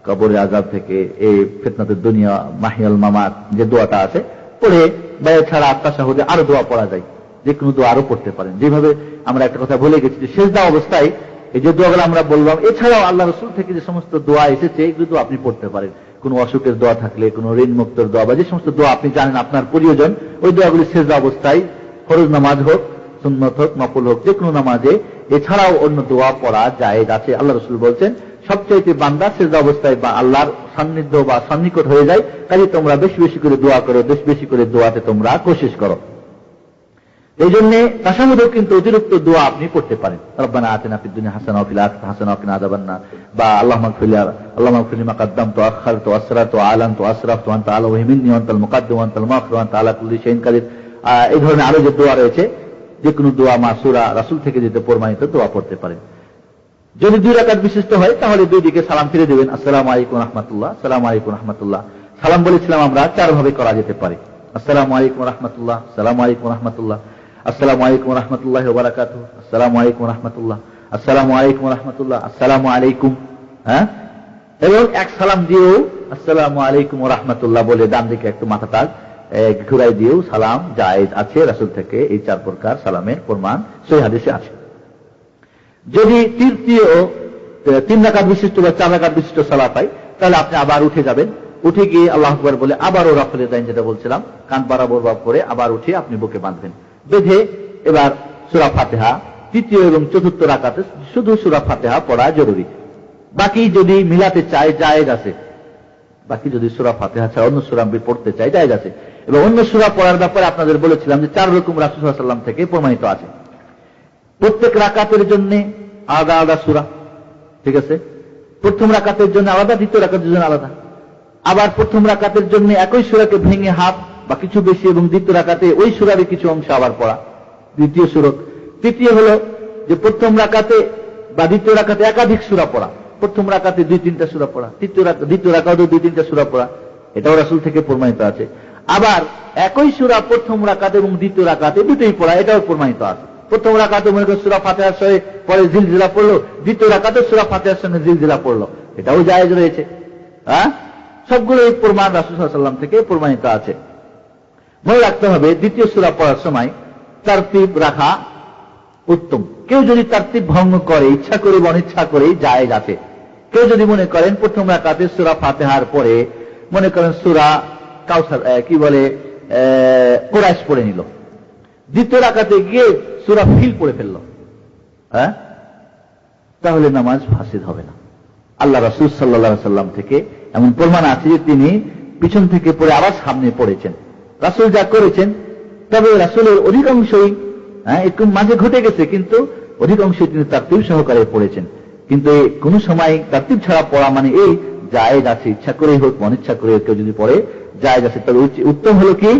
কবরের আযাব থেকে, এই ফিতনাতুদ দুনিয়া, মাহিয়াল মামাত যে দোয়াটা আছে পড়ে, বা এছাড়া তাশাহুদে আরো দোয়া পড়া যায়, যে কোনো দোয়া আরো পড়তে পারেন। যেভাবে আমরা একটা কথা ভুলে গেছি যে সেজদা অবস্থায় এই যে দোয়াগুলো আমরা বললাম, এছাড়াও আল্লাহ রাসূল থেকে যে সমস্ত দোয়া এসেছে এগুলো তো আপনি পড়তে পারেন। কোন অসুখের দোয়া থাকলে, কোন ঋণ মুক্তর দোয়া, বা যে সমস্ত দোয়া আপনি জানেন আপনার প্রয়োজন, ওই দোয়াগুলি সেজদা অবস্থায়, ফরজ নামাজ হোক, সুন্নত হোক, নফল হোক, যে কোনো নামাজে এছাড়াও অন্য দোয়া পড়া জায়েজ আছে। আল্লাহ রাসূল বলছেন সবচাইতে বান্দা সেজদা অবস্থায় বা আল্লাহর সান্নিধ্য বা সন্নিকট হয়ে যায়, কাজে তোমরা বেশি বেশি করে দোয়া করো, বেশি বেশি করে দোয়াতে তোমরা কোশিশ করো। এই জন্য তাশাহুদেও কিন্তু অতিরিক্ত দোয়া আপনি পড়তে পারেন। রব্বানা আতিনা ফিদ দুনিয়া হাসানাহ ওয়া ফিল আখিরাতি হাসানাহ ওয়া কিনা আযাবান্নার, বা আল্লাহুম্মা ইগফির লিমা কাদ্দামতু ওয়া আখখারতু ওয়া আসরারতু ওয়া আ'লানতু ওয়া আসরাফতু ওয়া আনতা আ'লামু মিন্নি ওয়া আনতাল মুকাদ্দিম ওয়া আনতাল মুআখির ওয়া আনতা আলা কুল্লি শাইইন কাদির। এই ধরনের আরো যে দোয়া রয়েছে, যে কোনো দোয়া মাসুরা রাসূল থেকে যেতে প্রমাণিত দোয়া পড়তে পারেন। যদি 2 রাকাত বিশিষ্ট হয় তাহলে 2 দিকে সালাম ফিরে দেবেন, আসসালামু আলাইকুম ওয়া রাহমাতুল্লাহ, আসসালামু আলাইকুম ওয়া রাহমাতুল্লাহ। সালাম বলেছিলাম আমরা 4 ভাবে করা যেতে পারে। আসসালামু আলাইকুম ওয়া রাহমাতুল্লাহ, আসসালামু আলাইকুম ওয়া রাহমাতুল্লাহ, আসসালামু আলাইকুম ওয়া রাহমাতুল্লাহি ওয়া বারাকাতুহু, আসসালামু আলাইকুম ওয়া রাহমাতুল্লাহ, আসসালামু আলাইকুম ওয়া রাহমাতুল্লাহ, আসসালামু আলাইকুম। হ্যাঁ, এবং এক সালাম দিয়েও আসসালামু আলাইকুম ওয়া রাহমাতুল্লাহ বলে ডান দিকে একটু মাথাটা ঘুরাই দিয়েও সালাম জায়েজ আছে রাসূল থেকে। এই 4 প্রকার সালামের প্রমাণ সহিহ হাদিসে আছে। যদি 3 রাকাত বিশিষ্ট বা 4 রাকাত বিশিষ্ট সালাত হয়, তাহলে আপনি আবার উঠে যাবেন, উঠে গিয়ে আল্লাহু আকবার বলে আবারও রাফলে দাইন, যেটা বলছিলাম, কান বরাবর করে আবার উঠে আপনি বুকে বাঁধবেন, বেঁধে এবার সূরা ফাতিহা 3য় এবং 4র্থ রাকাতে শুধু সূরা ফাতিহা পড়া জরুরি। বাকি যদি মিলাতে চায় জায়েজ আছে, বাকি যদি সূরা ফাতিহা ছাড়া অন্য সূরা পড়তে চায় জায়েজ আছে। এবং অন্য সূরা পড়ার ব্যাপারে আপনাদের বলেছিলাম যে 4 রকম রাসূল সাল্লাল্লাহু আলাইহি ওয়াসাল্লাম থেকে প্রমাণিত আছে। প্রত্যেক রাকাতের জন্য আলাদা আলাদা সূরা, ঠিক আছে? প্রথম রাকাতের জন্য আলাদা, দ্বিতীয় রাকাতের জন্য আলাদা। আবার প্রথম রাকাতের জন্য একই সূরাকে ভেঙে হাফ বা কিছু বেশি, এবং দ্বিতীয় রাকাতে ওই সূরারই কিছু অংশ আবার পড়া, দ্বিতীয় সূরত। তৃতীয় হলো যে প্রথম রাকাতে বা দ্বিতীয় রাকাতে একাধিক সূরা পড়া, প্রথম রাকাতে 2-3টা সূরা পড়া, দ্বিতীয় রাকাতেও 2-3টা সূরা পড়া, এটাও রাসূল থেকে প্রমাণিত আছে। আবার একই সূরা প্রথম রাকাতে এবং দ্বিতীয় রাকাতে দুটোই পড়া, এটাও প্রমাণিত আছে। প্রথম রাকাতে মনে করেন সূরা ফাতিহার সঙ্গে পরে জিলজিলা পড়লো, দ্বিতীয় রাকাতে সূরা ফাতিহার সঙ্গে জিলজিলা পড়লো, এটাও জায়েজ রয়েছে। হ্যাঁ, সবগুলো এই প্রমাণ রাসূল সাল্লাল্লাহু আলাইহি ওয়াসাল্লাম থেকে প্রমাণিত আছে। মনে রাখতে হবে দ্বিতীয় সূরা পড়ার সময় তারতিব রাখা উত্তম। কেউ যদি তারতিব ভঙ্গ করে, ইচ্ছা করে বা অনিচ্ছা করে, জায়েজ আছে। কেউ যদি মনে করেন প্রথম রাকাতে সূরা ফাতিহার পরে মনে করেন সূরা কাউসার কি বলে কুরাইশ পড়ে নিল, দ্বিতীয় রাকাতে গিয়ে সূরা ফিল পড়ে ফেলল, হ্যাঁ, তাহলে নামাজ ফাসিদ হবে না। আল্লাহ রাসূল সাল্লাল্লাহু আলাইহি ওয়াসাল্লাম থেকে এমন প্রমাণ আছে যে তিনি পিছন থেকে পড়ে আবার সামনে পড়েছেন। রাসূল যা করেছেন, তবে রাসূলের অধিকাংশই একটু মাঝে ঘটে গেছে, কিন্তু অধিকাংশই তিনি তারতিব সহকারে পড়েছেন। কিন্তু কোন সময় তারতিব ছাড়া পড়া মানে এই জায়েজ আছে, ইচ্ছা করেই হোক অনিচ্ছা করে কেউ যদি পড়ে জায়েজ আছে। তবে উত্তম হলো কি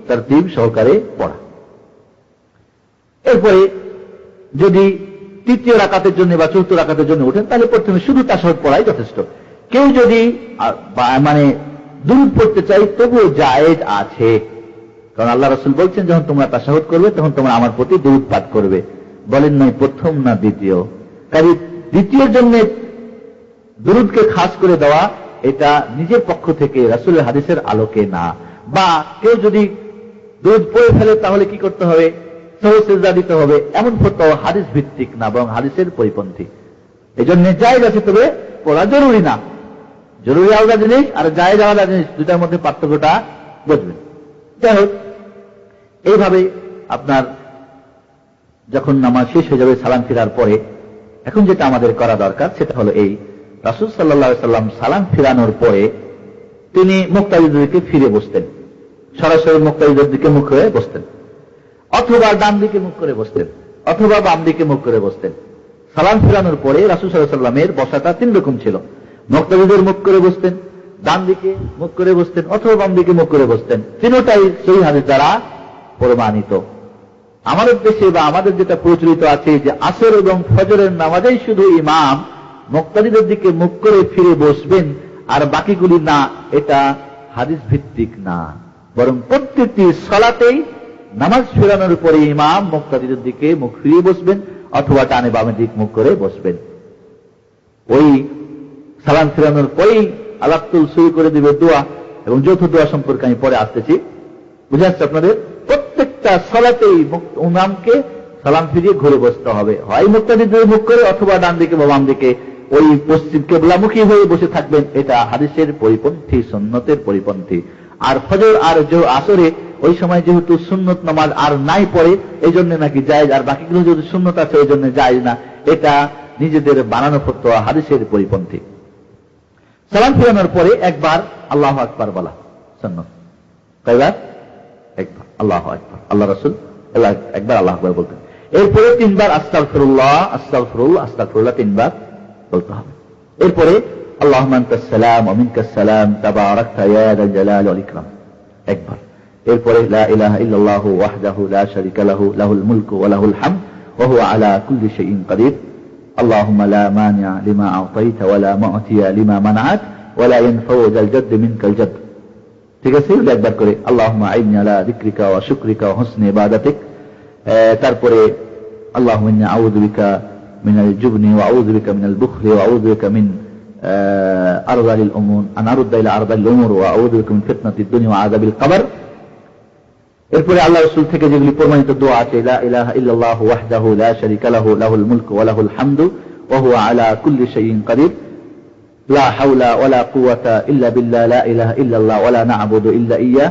তারতিব সহকারে পড়া। এরপরে যদি 3য় রাকাতের জন্য বা 4র্থ রাকাতের জন্য ওঠেন, তাহলে প্রথমে শুধু তাশাহুদ পড়াই যথেষ্ট। কেউ যদি মানে দুরূদ পড়তে চাই, তবুও জায়েজ আছে, কারণ আল্লাহ রাসূল বলছেন যখন তোমরা তাশাহুদ করবে তখন তোমরা আমার প্রতি দুরূদ পাঠ করবে। বলেন নয় প্রথম না দ্বিতীয়, কাজে দ্বিতীয়ের জন্য দুরূদকে খাস করে দেওয়া এটা নিজের পক্ষ থেকে রাসূলের হাদিসের আলোকে না। বা কেউ যদি দুরূদ পড়ে ফেলে তাহলে কি করতে হবে, সহজ সিজদা দিতে হবে, এমন ফতোয়া হাদিস ভিত্তিক না, বরং হাদিসের পরিপন্থী। এই জন্য জায়েজ আছে, তবে পড়া জরুরি না। জরুরি আলাদা জিনিস আর জায়েজ আলাদা জিনিস, দুটার মধ্যে পার্থক্যটা বুঝবেন। যাই হোক, এইভাবে আপনার যখন নামাজ শেষ হয়ে যাবে সালাম ফিরার পরে, এখন যেটা আমাদের করা দরকার সেটা হলো এই, রাসূল সাল্লাল্লাহু আলাইহি ওয়াসাল্লাম সালাম ফিরানোর পরে তিনি মুক্তাদিদের দিকে ফিরে বসতেন, সরাসরি মুক্তাদিদের দিকে মুখ হয়ে বসতেন, অথবা ডান দিকে মুখ করে বসতেন, অথবা বাম দিকে মুখ করে বসতেন। সালাম ফিরানোর পরে রাসূল সাল্লাল্লাহু আলাইহি ওয়াসাল্লামের বসাটা 3 রকম ছিল। মুক্তাদিদের মুখ করে বসতেন, ডান দিকে মুখ করে বসতেন, অথবা বাম দিকে মুখ করে বসতেন। তিনটাই সহিহ হাদিস দ্বারা প্রমাণিত। আমাদের দেশে বা আমাদের যেটা প্রচলিত আছে যে আসর এবং ফজরের নামাজেই শুধু ইমাম মুক্তাদিদের দিকে মুখ করে ফিরে বসবেন আর বাকিগুলি না, এটা হাদিস ভিত্তিক না, বরং প্রত্যেকটি সালাতেই নামাজ ফেরানোর পরে ইমাম মুক্তাদিদের দিকে মুখ ফিরিয়ে বসবেন অথবা টানে বামের দিক মুখ করে বসবেন। ওই সালাম ফেরানোর পরেই আলাতুল শুরু করে দিবে দোয়া, এবং যৌথ দোয়া সম্পর্কে আমি পরে আসতেছি। বুঝে আসছে আপনাদের? প্রত্যেকটা সালাতেই ইমামকে সালাম ফিরিয়ে ঘুরে বসতে হবে, হয় মুক্তাদিদের মুখ করে অথবা ডান দিকে বা বাম দিকে ওই পশ্চিম কেবলামুখী হয়ে বসে থাকবেন। এটা হাদিসের পরিপন্থী, সুন্নতের পরিপন্থী। আর ফজর আর আসরে ওই সময় যেহেতু সুন্নত নামাজ আর নাই পড়ে, এই জন্য নাকি জায়েজ, আর বাকিগুলো যদি সুন্নত আছে ওই জন্য জায়েজ না। এটা নিজেদের বানানো ফতোয়া, হাদিসের পরিপন্থী। সালাম ফিরানোর পরে একবার আল্লাহু আকবার বলা সুন্নত। কয়বার? একবার আল্লাহু আকবার। আল্লাহ রাসূল একবার আল্লাহু আকবার বলতেন। এরপরে তিনবার আস্তাগফিরুল্লাহ আস্তাগফিরুল্লাহ আস্তাগফিরুল্লাহ তিনবার বলতে হবে। এরপরে আল্লাহুম্মা আনতাস সালাম ওয়া মিনকাস সালাম তাবারাকতা ইয়া যাল জালালি ওয়াল ইকরাম একবার। এরপরে লা ইলাহা ইল্লাল্লাহু ওয়াহদাহু লা শারীকা লাহু লাহুল মুলকু ওয়া লাহুল হামদ ওয়া হুয়া আলা কুল্লি শাইইন কাদির আল্লাহুম্মা লা মানি'a লিমা আ'তাইতা ওয়া লা মু'তিয়া লিমা মানা'ত ওয়া লা ইয়ানফা'ু যাল জাদ্দি মিনকাল জাদ্দ। ঠিক আছে? একবার করে আল্লাহুম্মা আইন্নি আলা যিকরিকা ওয়া শুকরিকা ওয়া হুসনি ইবাদাতিক। তারপরে আল্লাহুম্মা ইন্নী আউযু বিকা মিনাল জুবনি ওয়া আউযু বিকা মিনাল বুখলি ওয়া আউযু বিকা মিন আরযালিল উমুর আন আরুদ্দা ইলা আরযালিল উমুর ওয়া আউযু বিকা মিন ফিতনাতিদ দুনিয়া ওয়া আযাবিল কবর। এরপরে আল্লাহ রাসূল থেকে যেগুলি প্রমাণিত দোয়া আছে, লা ইলাহা ইল্লাল্লাহু ওয়াহদাহু লা শারীকা লাহু লাহুল মুলকু ওয়া লাহুল হামদু ওয়া হুয়া আলা কুল্লি শাইইন কাদির লা হাওলা ওয়া লা কুওয়াতা ইল্লা বিল্লাহ লা ইলাহা ইল্লাল্লাহ ওয়া লা না'বুদু ইল্লা ইয়্যাহ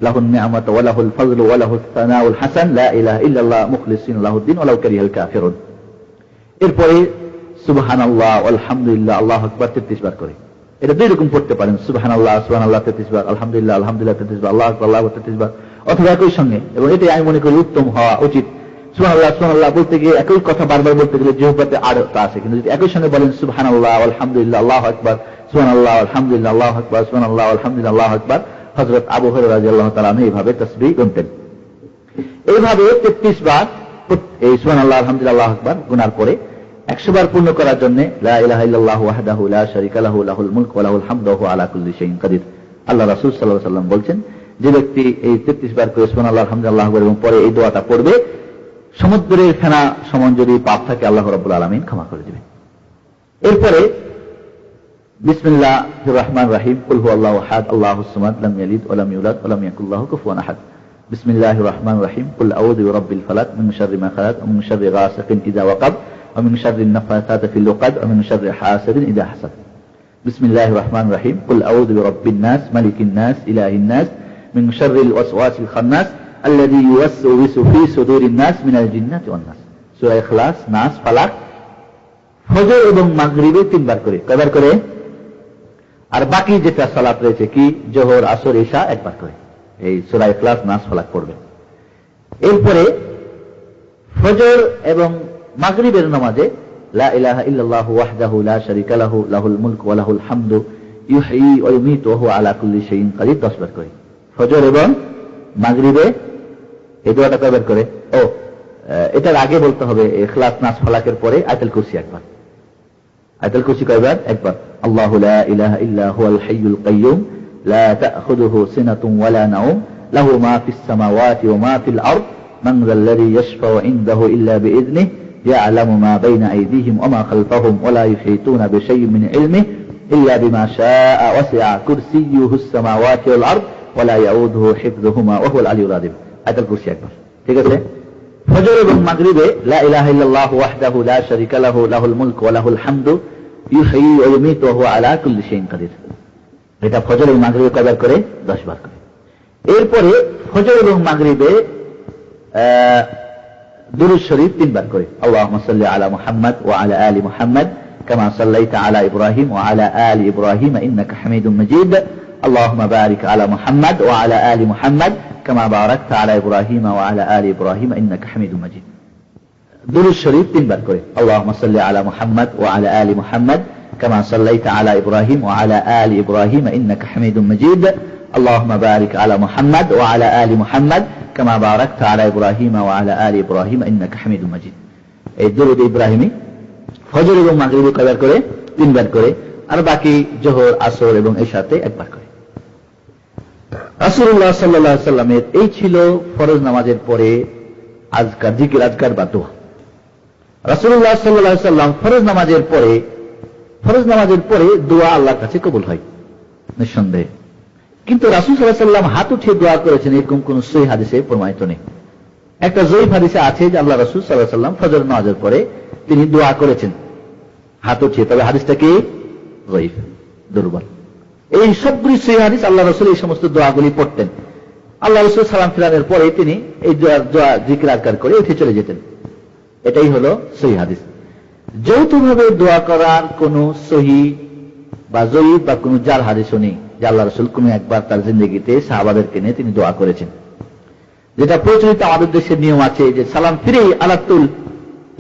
লাহুন নি'মাতু ওয়া লাহুল ফাযলু ওয়া লাহুস সানাউল হাসান লা ইলাহা ইল্লাল্লাহ মুখলিসিন লাহুদ্দিন ওয়া লাউ কারিহাল কাফিরুন। এরপরে সুবহানাল্লাহ আলহামদুলিল্লাহ আল্লাহু আকবার 33 বার করে। এটা দুই রকম পড়তে পারেন, সুবহানাল্লাহ সুবহানাল্লাহ 33 বার, আলহামদুলিল্লাহ আলহামদুলিল্লাহ 33 বার, আল্লাহু আকবার আল্লাহু আকবার 33 বার, অথবা একই সঙ্গে। এবং এটাই আমি মনে করি উত্তম হওয়া উচিত। সুবহানাল্লাহ সুবহানাল্লাহ বলতে গিয়ে একই কথা বারবার বলতে গেলে জিহ্বাতে আড়তা আছে, কিন্তু যদি একই সঙ্গে বলেন সুবহানাল্লাহ আলহামদুলিল্লাহ আল্লাহু আকবার, সুবহানাল্লাহ আলহামদুলিল্লাহ আল্লাহু আকবার, সুবহানাল্লাহ আলহামদুলিল্লাহ আল্লাহু আকবার। হযরত আবু হুরায়রা রাদিয়াল্লাহু তাআলা আনহু এইভাবে তাসবিহ গুনতেন। এইভাবে 33 বার এই সুবহানাল্লাহ আলহামদুলিল্লাহ আল্লাহু আকবার গুনার পরে 100 বার পূর্ণ করার জন্য লা ইলাহা ইল্লাল্লাহু ওয়াহদাহু লা শারীকা লাহু লাহুল মুলকু ওয়া লাহুল হামদু ওয়া হুয়া আলা কুল্লি শাইইন কাদির। আল্লাহ রাসূল সাল্লাল্লাহু আলাইহি ওয়াসাল্লাম বলেন, যে ব্যক্তি এই 33 বার করে সুবহানাল্লাহ আলহামদুলিল্লাহ আকবার এবং পরে এই দোয়াটা পড়বে, সমুদ্রের ফেনা সমান যদি পাপ থাকে আল্লাহ রাব্বুল আলামিন ক্ষমা করে দিবেন। এরপরে বিসমিল্লাহির রহমানির রহিম কুল হুয়াল্লাহু আহাদ আল্লাহুস সামাদ লাম ইয়ালিদ ওয়া লাম ইউলাদ ওয়া লাম ইয়াকুল লাহু কুফুয়ান আহাদ। বিসমিল্লাহির রহমানির রহিম কুল আউযু বিরাব্বিল ফালাক মিন শাররি মা খালাক ওয়া মিন শাররি গাসিকিন ইযা ওয়াকাব ওয়া মিন শাররিন নাফাসাতি ফিল উকাদ ওয়া মিন শাররি হাসিদিন ইযা হাসাদ। বিসমিল্লাহির রহমানির রহিম কুল আউযু বিরাব্বিন নাস মালিকিন নাস ইলাহিন নাস মিন শাররিল ওয়াসওয়াসিল খান্নাস আল্লাযী ইউওয়াসওয়িসু ফি সুদুরিন নাস মিনাল জিন্নাতি ওয়ান নাস। সূরা ইখলাস, নাস, ফালাক ফজর এবং মাগরিবে 3 বার করে। কয়বার করে? আর বাকি যেটা সালাত রয়েছে কি জোহর, আসর, ইশা একবার করে এই সূরা ইখলাস, নাস, ফালাক পড়বেন। এরপরে ফজর এবং মাগরিবের নামাজে লা ইলাহা ইল্লাল্লাহু ওয়াহদাহু লা শারীকা লাহু লাহুল মুলকু ওয়া লাহুল হামদু ইউহয়ী ওয়া ইউমীতু ওয়া হুয়া আলা কুল্লি শাইইন কাদির 10 বার করে। ফজর এবং মাগরিবে এই দোয়াটা কয়বার করে? এটার আগে বলতে হবে ইখলাস, নাস, ফালাকের পরে আয়াতুল কুরসি একবার। আয়াতুল কুরসি কয়বার? একবার। আল্লাহু লা ইলাহা ইল্লা হুয়াল হাইয়ুল কাইয়্যুম লা তা'খুযুহু সিনাতুন ওয়া লা নাওম লাহু মা ফিস সামাওয়াতি ওয়া মা ফিল আরদ মান যাল্লাযী ইয়াশফা'ু 'ইনদাহু ইল্লা বিইذনিহি ইয়া'লামু মা বাইনা আইদিহিম ওয়া মা খালফাহুম ওয়া লা ইউহীতুনা বিশাইইন মিন ইলমিহি ইল্লা বিমা শাআ ওয়াসি'a কুরসিয়্যুহু আস-সামাওয়াতি ওয়াল আরদ ওয়া লা ইয়াউদুহু হিফযুহুমা ওয়া হুয়াল আলিয়্যুল আযীম। আয়াতুল কুরসি একবার। ঠিক আছে? ফজর এবং মাগরিবে লা ইলাহা ইল্লাল্লাহু ওয়াহদাহু লা শারীকা লাহু লাহুল মুলকু ওয়া লাহুল হামদু ইউহয়ী ওয়া ইউমীতু ওয়া হুয়া আলা কুল্লি শাইইন কাদির। এটা ফজর এবং মাগরিবে কয়বার করে? 10 বার করে। এরপরে ফজর এবং মাগরিবে দুরূদ শরীফ 3 বার করে। আল্লাহুম্মা সাল্লি আলা মুহাম্মাদ ওয়া আলা আলি মুহাম্মাদ কামা সাল্লাইতা আলা ইব্রাহিম ওয়া আলা আলি ইব্রাহিম ইন্নাকা হামিদুম মাজিদ। আল্লাহুম্মা বারিক আলা মুহাম্মাদ ওয়া আলা আলি মুহাম্মাদ কামা বারাকতা আলা ইব্রাহিম ওয়া আলা আলি ইব্রাহিম ইন্নাকা হামিদুম মাজিদ। দুরূদ শরীফ 3 বার করে। আল্লাহুম্মা সাল্লি আলা মুহাম্মাদ ওয়া আলা আলি মুহাম্মাদ কামা সাল্লাইতা আলা ইব্রাহিম ওয়া আলা আলি ইব্রাহিম ইন্নাকা হামিদুম মাজিদ। আল্লাহুম্মা বারিক আলা মুহাম্মাদ ওয়া আলা আলি মুহাম্মাদ কামা বারাকতা আলা ইব্রাহিম ওয়া আলা আলি ইব্রাহিম ইন্নাকা হামিদুম মাজিদ। এই দুরূদ ইব্রাহিমী ফজর এবং মাগরিবে কয়বার করে? 3 বার করে, আর বাকি জোহর, আসর এবং এশাতে 1 বার করে। রাসূলুল্লাহ সাল্লাল্লাহু আলাইহি ওয়াসাল্লামের এই ছিল ফরজ নামাজের পরে আজকার, জিকির আজকার বা দোয়া। রাসূলুল্লাহ সাল্লাল্লাহু আলাইহি ওয়াসাল্লাম ফরজ নামাজের পরে দোয়া আল্লাহর কাছে কবুল হয় নিঃসন্দেহে। কিন্তু রাসূল সাল্লাল্লাহু আলাইহি ওয়াসাল্লাম হাত উঠিয়ে দোয়া করেছেন এরকম কোন সহিহ হাদিসে প্রমাণিত নেই। একটা জয়ীফ হাদিসে আছে যে আল্লাহ রাসূল সাল্লাল্লাহু আলাইহি ওয়াসাল্লাম ফজর নামাজের পরে তিনি দোয়া করেছেন হাত উঠিয়ে, তবে হাদিসটা কি? জয়ীফ, দুর্বল। এই সবগুলি সহিহ হাদিস, আল্লাহ রাসূল এই সমস্ত দোয়াগুলি পড়তেন। আল্লাহ রাসূল সালাম ফিরানোর পরে তিনি এই দোয়া জিকির আজকার করে উঠে চলে যেতেন। এটাই হলো সহিহ হাদিস। যৌথভাবে দোয়া করার কোন সহিহ বা জয়ীফ বা কোন জাল হাদিসও নেই যে আল্লাহ রাসূল কোন একবার তার জিন্দেগিতে সাহাবাদেরকে নিয়ে তিনি দোয়া করেছেন। যেটা প্রচলিত আমাদের দেশের নিয়ম আছে যে সালাম ফিরেই আলাতুল,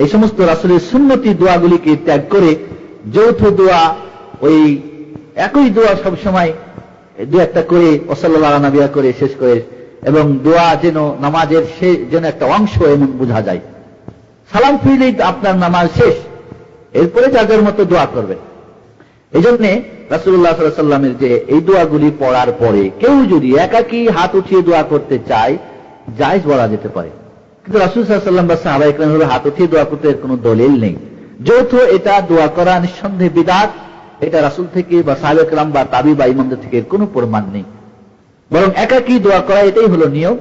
এই সমস্ত রাসূলের সুন্নতি দোয়াগুলিকে ত্যাগ করে যৌথ দোয়া, ওই একই দোয়া সব সময় দু একটা করে ওয়াসাল্লাল্লাহু আলা নবিয়া করে শেষ করে, এবং দোয়া যেন নামাজের যেন একটা অংশ এমন বোঝা যায়। সালাম ফিরলেই আপনার নামাজ শেষ, এরপরে যাদের মতো দোয়া করবেন। এই জন্যে রাসূলুল্লাহ সাল্লাল্লাহু আলাইহি ওয়াসাল্লামের যে এই দোয়াগুলি পড়ার পরে কেউ যদি একাকী হাত উঠিয়ে দোয়া করতে চায়, জায়েজ বলা যেতে পারে। কিন্তু রাসূল সাল্লাল্লাহু আলাইহি ওয়াসাল্লাম বা সাহাবায়ে কেরামের হাত উঠিয়ে দোয়া করতে এর কোনো দলিল নেই। যৌথ এটা দোয়া করা নিঃসন্দেহে বিদআত, এটা রাসূল থেকে বা সাহাবায়ে কেরাম বা তাবি বা ইমামদের থেকে এর কোনো প্রমাণ নেই। বরং একাকী দোয়া করা এটাই হলো নিয়ম।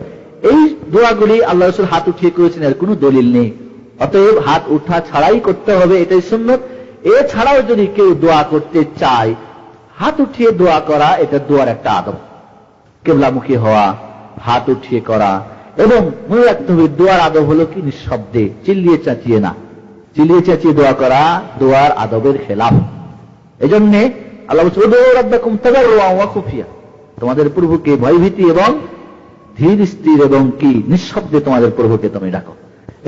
এই দোয়াগুলি আল্লাহ রাসূল হাত উঠিয়ে করেছেন এর কোনো দলিল নেই। অতএব হাত উঠা ছাড়াই করতে হবে, এটাই সুন্নত। এছাড়াও যদি কেউ দোয়া করতে চায়, হাত উঠিয়ে দোয়া করা এটা দোয়ার একটা আদব। কিবলামুখী হওয়া, হাত উঠিয়ে করা, এবং মনে রাখতে হবে দোয়ার আদব হলো কি? নিঃশব্দে, চিল্লিয়ে চাচিয়ে না। চিল্লিয়ে চাচিয়ে দোয়া করা দোয়ার আদবের খেলাফ। এজন্য আল্লাহ বলছেন উদউ রাব্বাকুম তাদাররুআন ওয়া খুফিয়া, তোমাদের প্রভুকে ভয়ভীতি এবং ধীর স্থির এবং কি নিঃশব্দে তোমাদের প্রভুকে তুমি ডাকো।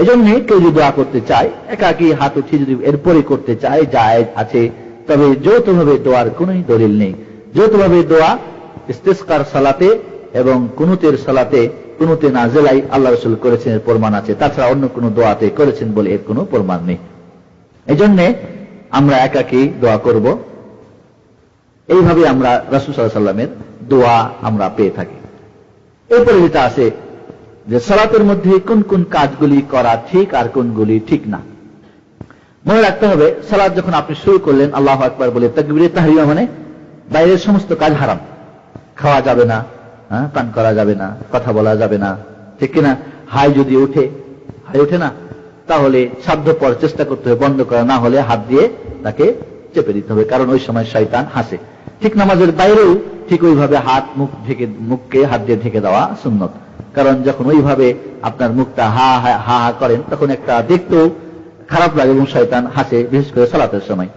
এজন্য কেউ যদি দোয়া করতে চায় একাকী হাত উঠিয়ে যদি এরপরে করতে চায়, জায়েজ আছে। তবে যৌথভাবে দোয়ার কোন দলিল নেই। যৌথভাবে দোয়া ইস্তিসকার সালাতে এবং কুনুতের সালাতে, কুনুতে নাজিলাই আল্লাহ রাসূল করেছেন এর প্রমাণ আছে। তাছাড়া অন্য কোন দোয়াতে করেছেন বলে এর কোনো প্রমাণ নেই। এজন্য আমরা একাকী দোয়া করব। এইভাবে আমরা রাসূল সাল্লাল্লাহু আলাইহি ওয়াসাল্লামের দোয়া আমরা পেয়ে থাকি। এরপরে যেটা আছে যে সালাতের মধ্যে কোন কোন কাজগুলি করা ঠিক আর কোনগুলি ঠিক না। মনে রাখতে হবে সালাত যখন আপনি শুরু করলেন আল্লাহু আকবার বলে তাকবীরে তাহরিমা, মানে বাইরের সমস্ত কাজ হারাম। খাওয়া যাবে না, পান করা যাবে না, কথা বলা যাবে না, ঠিক কিনা? হাই যদি ওঠে না, তাহলে সাধ্যপর চেষ্টা করতে হবে বন্ধ করা, না হলে হাত দিয়ে তাকে চেপে দিতে হবে, কারণ ওই সময় শয়তান হাসে। ঠিক নামাজের বাইরেও ঠিক ওইভাবে মুখকে হাত দিয়ে ঢেকে দেওয়া সুন্নত। কারণ যখন ওইভাবে আপনার মুখটা হা হা করেন তখন একটা দেখতেও খারাপ লাগে এবং শয়তান হাসে, বিশেষ করে সালাতের সময়।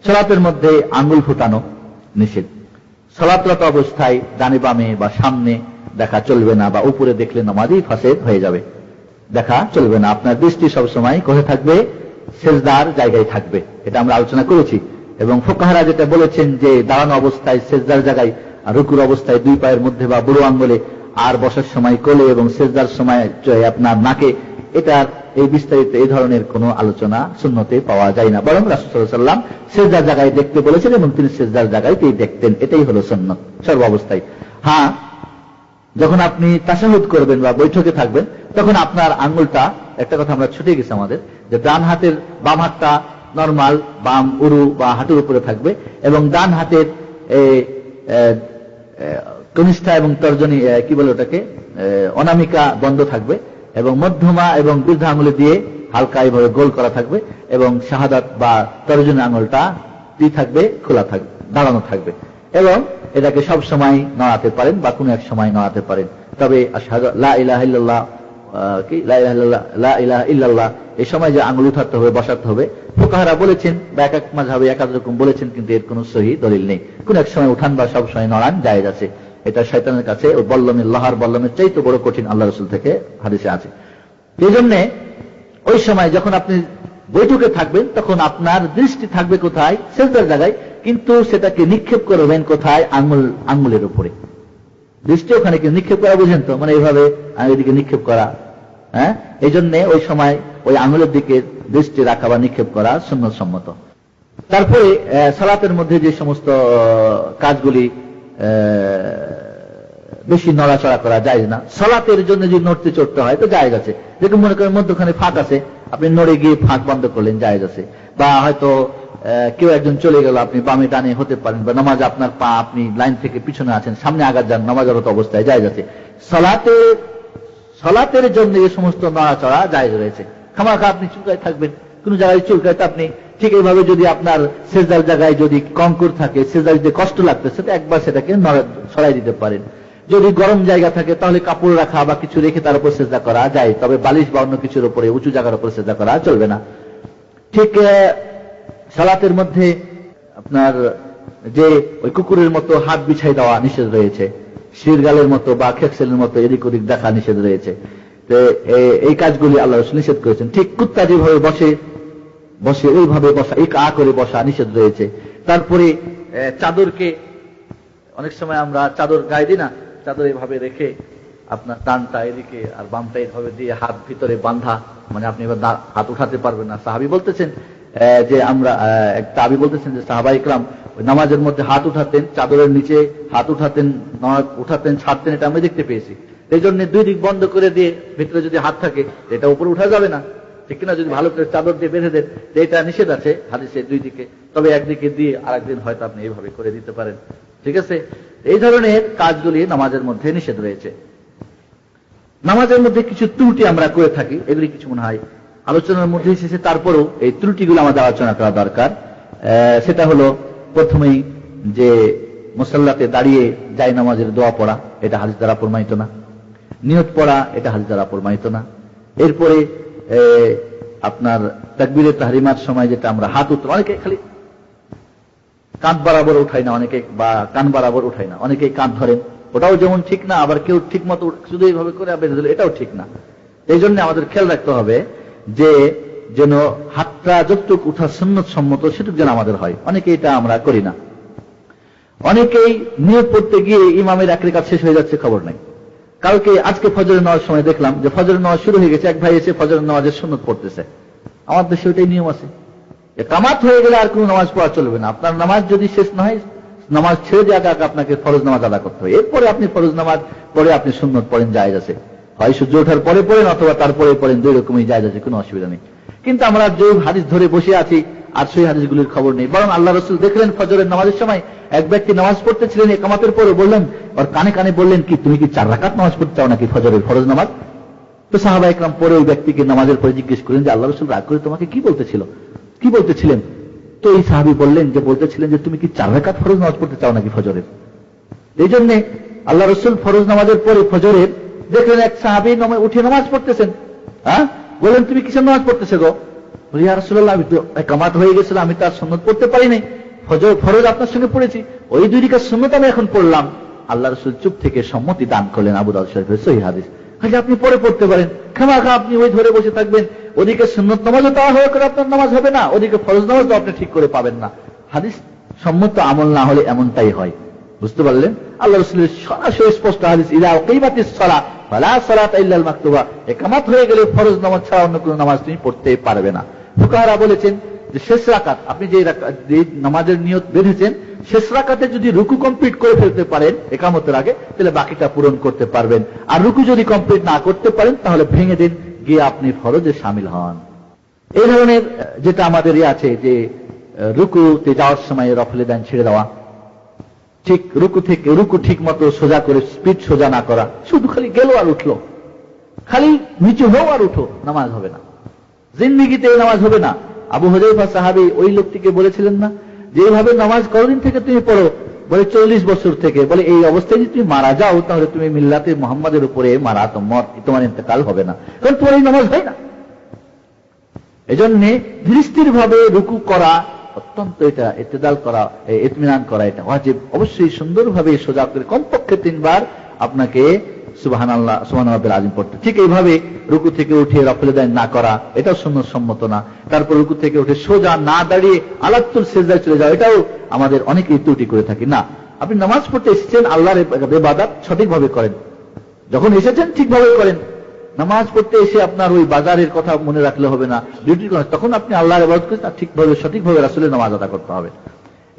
সালাতের মধ্যে আঙ্গুল ফুটানো নিষেধ। সালাতরত অবস্থায় ডানে বামে বা সামনে দেখা চলবে না, বা উপরে দেখলে নামাজই ফাসেদ হয়ে যাবে, দেখা চলবে না। আপনার দৃষ্টি সবসময় কোথায় থাকবে? সেজদার জায়গায় থাকবে। এটা আমরা আলোচনা করেছি। এবং ফুকাহারা যেটা বলেছেন যে দাঁড়ানো অবস্থায় সেজদার জায়গায়, আর রুকুর অবস্থায় 2 পায়ের মধ্যে বা বুড়ো আঙ্গুলে, আর বসার সময় কোলে এবং সেজদার সময় আপনার নাকে, এটার এই বিস্তারিত এই ধরনের কোন আলোচনা সুন্নতে পাওয়া যায় না। বরং রাসূল সাল্লাল্লাহু আলাইহি ওয়াসাল্লাম সেজদার জায়গায় দেখতে বলেছেন এবং তিনি সেজদার জায়গায়তেই দেখতেন। এটাই হলো সুন্নত সর্ব অবস্থায়। হ্যাঁ, যখন আপনি তাশাহুদ করবেন বা বৈঠকে থাকবেন তখন আপনার আঙ্গুলটা, একটা কথা আমরা ছুটে গেছে আমাদের, যে ডান হাতের বাম হাতটা নরমাল বাম উরু বা হাঁটুর উপরে থাকবে, এবং ডান হাতের কনিষ্ঠা এবং তর্জনী, কি বলে ওটাকে, অনামিকা বন্ধ থাকবে, এবং মধ্যমা এবং বৃদ্ধা আঙুলে দিয়ে হালকা এইভাবে গোল করা থাকবে, এবং শাহাদাত বা তর্জনী আঙুলটা থাকবে খোলা থাকবে, দাঁড়ানো থাকবে, এবং এটাকে সব সময় নড়াতে পারেন বা কোনো এক সময় নড়াতে পারেন। তবে আশহাদু লা ইলাহা ইল্লাল্লাহ, লা ইলাহা ইল্লাল্লাহ এই সময় যে আঙুল উঠাতে হবে, বসাতে হবে, ফুকাহারা বলেছেন বা এক এক মাযহাবে এক এক রকম বলেছেন, কিন্তু এর কোনো সহিহ দলিল নেই। কোন এক সময় উঠান বা সব সময় নড়ান জায়েজ আছে। এটা শয়তানের কাছে ও বল্লমের লোহার বল্লমের চাইতে বড় কঠিন, আল্লাহ রাসূল থেকে হাদিসে আছে। এই জন্য ওই সময় যখন আপনি বৈঠকে থাকবেন তখন আপনার দৃষ্টি থাকবে কোথায়? সেজদার জায়গায়, কিন্তু সেটাকে নিক্ষেপ করবেন কোথায়? আঙ্গুলের উপরে। দৃষ্টি ওখানে কিন্তু নিক্ষেপ করা বুঝেন তো, মানে এইভাবে এদিকে নিক্ষেপ করা। হ্যাঁ, এই জন্য ওই সময় ওই আঙুলের দিকে দৃষ্টি রাখা বা নিক্ষেপ করা সুন্নত সম্মত। তারপরে সালাতের মধ্যে যে সমস্ত কাজগুলি বেশি নড়াচড়া করা যায় না, সালাতের জন্য যদি নড়তে চড়তে হয় তো জায়েজ আছে। যেরকম মনে করেন মধ্যখানে ফাঁক আছে, আপনি নড়ে গিয়ে ফাঁক বন্ধ করলেন, জায়েজ আছে। বা হয়তো কেউ একজন চলে গেল, আপনি বামে ডানে হতে পারেন, বা নামাজ আপনার পা আপনি লাইন থেকে পিছনে আছেন, সামনে আগার যান নামাজরত অবস্থায়, জায়েজ আছে। সালাতের জন্য এই সমস্ত নড়াচড়া জায়েজ রয়েছে। খামাখা আপনি চুলকায় থাকবেন, কোন জায়গায় চুলকায় তো আপনি ঠিক এইভাবে যদি আপনার সেজদার জায়গায় যদি কঙ্কর থাকে, সেজদার যদি কষ্ট লাগতেছে তো একবার সেটাকে সরাই দিতে পারেন। যদি গরম জায়গা থাকে তাহলে কাপড় রাখা বা কিছু রেখে তার উপর সেজদা করা যায়, তবে বালিশ বা অন্য কিছুর উপরে উঁচু জায়গার উপর সেজদা করা চলবে না। ঠিক সালাতের মধ্যে আপনার যে ওই কুকুরের মতো হাত বিছাই দেওয়া নিষেধ রয়েছে, শিরগালের মতো বা খেকসেলের মতো এদিক ওদিক দেখা নিষেধ রয়েছে। তো এই কাজগুলি আল্লাহ রাসূল নিষেধ করেছেন। ঠিক কুত্তা যেভাবে বসে বসে ওইভাবে বসা, এক আ করে বসা নিষেধ রয়েছে। তারপরে চাদরকে অনেক সময় আমরা চাদর গায়ে দিই না, চাদর এইভাবে রেখে আপনার টানটা এদিকে আর বামটা এইভাবে দিয়ে হাত ভিতরে বাঁধা, মানে আপনি এবার হাত উঠাতে পারবেন না। সাহাবী বলতেছেন যে আমরা তাবি বলতেছেন যে সাহাবা ইকরাম নামাজের মধ্যে হাত উঠাতেন, চাদরের নিচে হাত উঠাতেন, ছাড়তেন, এটা আমরা দেখতে পেয়েছি। এই জন্য দুই দিক বন্ধ করে দিয়ে ভিতরে যদি হাত থাকে এটা উপরে উঠা যাবে না, ঠিক কিনা? যদি ভালো করে চাদর দিয়ে বেঁধে দেন, এটা নিষেধ আছে হাদিসে দুই দিকে, তবে একদিকে দিয়ে আরেকদিন হয়তো আপনি এইভাবে করে দিতে পারেন। ঠিক আছে, এই ধরনের কাজগুলি নামাজের মধ্যে নিষেধ রয়েছে। নামাজের মধ্যে কিছু ত্রুটি আমরা করে থাকি, এগুলি কিছু মনে হয় আলোচনার মধ্যে এসেছে, তারপরেও এই ত্রুটিগুলো আমাদের আলোচনা করা দরকার। সেটা হলো প্রথমেই যে মুসাল্লাতে দাঁড়িয়ে যায় নামাজের দোয়া পড়া, এটা হাদিস দ্বারা প্রমাণিত না। নিয়ত পড়া, এটা হাদিস দ্বারা প্রমাণিত না। এরপরে আপনার তাকবীরে তাহরিমার সময় যেটা আমরা হাত উত্তোলন, অনেকে খালি কাঁধ বরাবর উঠাই না, অনেকে বা কান বরাবর উঠাই না, অনেকে কাঁধ ধরেন, ওটাও যেমন ঠিক না, আবার কেউ ঠিক মতো শুধু এইভাবে করে বেঁধে দিল, এটাও ঠিক না। এই জন্য আমাদের খেয়াল রাখতে হবে যে যেন হাতটা যতটুকু উঠা সুন্নত সম্মত সেটুকু যেন আমাদের হয়। অনেকে এটা আমরা করি না। অনেকেই নিয়ত পড়তে গিয়ে ইমামের এক রাকাত শেষ হয়ে যাচ্ছে, খবর নাই। কালকে আজকে ফজরের নামাজ সময় দেখলাম যে ফজরের নামাজ শুরু হয়ে গেছে, এক ভাই এসে ফজরের নামাজের সুন্নত পড়তেছে। আমার দেশে ওইটাই নিয়ম আছে, কামাত হয়ে গেলে আর কোনো নামাজ পড়া চলবে না। আপনার নামাজ যদি শেষ না হয়, নামাজ ছেড়ে দিয়ে আগে আপনাকে ফরজ নামাজ আদা করতে হবে, এরপরে আপনি ফরজ নামাজ পড়ে আপনি সুন্নত পড়েন, জায়েজ আছে। হয় সূর্য ওঠার পরে পড়েন অথবা তারপরে পড়েন, দুই রকমই জায়েজ আছে, কোনো অসুবিধা নেই। কিন্তু আমরা যে হাদিস ধরে বসে আছি আর সেই হাদিসগুলির খবর নেই। বরং আল্লাহ রাসূল দেখলেন ফজরের নামাজের সময় এক ব্যক্তি নামাজ পড়তেছিলেন, ইকামতের পরে বললেন, আর কানে কানে বললেন, কি তুমি কি 4 রাকাত নামাজ পড়তে চাও নাকি ফজরের ফরজ নামাজ? তো সাহাবা ইকরাম পরে ওই ব্যক্তিকে নামাজের পরে জিজ্ঞেস করেন যে আল্লাহ রাসূল রাগ করে তোমাকে কি বলতেছিলেন? তো এই সাহাবী বললেন যে বলতেছিলেন যে তুমি কি 4 রাকাত ফরজ নামাজ পড়তে চাও নাকি ফজরের? এই জন্য আল্লাহ রাসূল ফরজ নামাজের পরে ফজরের দেখলেন এক সাহাবী উঠে নামাজ পড়তেছেন। হ্যাঁ, বললেন তুমি কিসের নামাজ পড়তেছে গো? বলি ইয়া রাসূলুল্লাহ, আমি তো ইকামত হয়ে গেছিল, আমি তো আর সুন্নত পড়তে পারি নাই, ফরজ আপনার সঙ্গে পড়েছি, ওই 2 রাকাত সুন্নত আমি এখন পড়লাম। আল্লাহ রাসূল চুপ থেকে সম্মতি দান করলেন। আবু দাউদ শরীফের সহিহ হাদিস। কাজে আপনি পরে পড়তে পারেন, খামাখা আপনি ওই ধরে বসে থাকবেন, ওদিকে সুন্নত নামাজও তাওয়া হয়ে করে আপনার নামাজ হবে না, ওদিকে ফরজ নামাজও আপনি ঠিক করে পাবেন না। হাদিস সম্মত আমল না হলে এমনটাই হয়, বুঝতে পারলেন? আল্লাহ রাসূলের সরাসরি স্পষ্ট হাদিস, ইযা উকিমাতিস সালাহ ফালা সালাতা ইল্লাল মাকতুবা, ইকামত হয়ে গেলে ফরজ নামাজ ছাড়া অন্য কোনো নামাজ তুমি পড়তে পারবে না। ফুকাহারা বলেছেন যে শেষ রাকাত, আপনি যে নামাজের নিয়ত বেঁধেছেন, শেষ রাকাতে যদি রুকু কমপ্লিট করে ফেলতে পারেন ইকামতের আগে, তাহলে বাকিটা পূরণ করতে পারবেন। আর রুকু যদি কমপ্লিট না করতে পারেন তাহলে ভেঙে দিন, গিয়ে আপনি ফরজে শামিল হন। এই ধরনের যেটা আমাদের আছে যে রুকুতে যাওয়ার সময় রফলে দান ছেড়ে দেওয়া, ঠিক রুকু ঠিক মতো সোজা করে স্পিড সোজা না করা, শুধু খালি গেল আর উঠলো, খালি নিচু হও আর উঠো, নামাজ হবে না, জিন্দেগিতে নামাজ হবে না। আবু হুযায়ফা সাহাবী ওই লোকটিকে বলেছিলেন না যে এইভাবে নামাজ কতদিন থেকে তুমি পড়ো? বলে 40 বছর থেকে। বলে এই অবস্থায় যদি তুমি মারা যাও তাহলে তুমি মিল্লাতে মুহাম্মাদের উপরে মারা, তোমার ইন্তেকাল হবে না, কারণ তোমার এই নামাজ হয় না। এজন্য ধীরস্থির ভাবে রুকু করা অত্যন্ত, এটা ইতিদাল করা, ইতমিনান করা, এটা ওয়াজিব। অবশ্যই সুন্দরভাবে সোজা করে কমপক্ষে 3 বার আপনাকে সুবহানাল্লাহ সুবহানা রাব্বিল আযীম পড়তে। ঠিক এইভাবে রুকু থেকে উঠে রফলে দান না করা, এটাও সুন্নাত সম্মত না। তারপর রুকু থেকে উঠে সোজা না দাঁড়িয়ে আলাতুল সিজদায় চলে যাওয়া, এটাও আমাদের অনেকেই ত্রুটি করে থাকি। না, আপনি নামাজ পড়তে এসেছেন, আল্লাহর ইবাদত সঠিকভাবে করেন। যখন এসেছেন ঠিকভাবে করেন। নামাজ পড়তে এসে আপনার ওই বাজারের কথা মনে রাখলে হবে না, ডিউটি করেন, তখন আপনি আল্লাহর ইবাদত করেন, তার ঠিকভাবে সঠিকভাবে রাসূলের নামাজ আদা করতে হবে।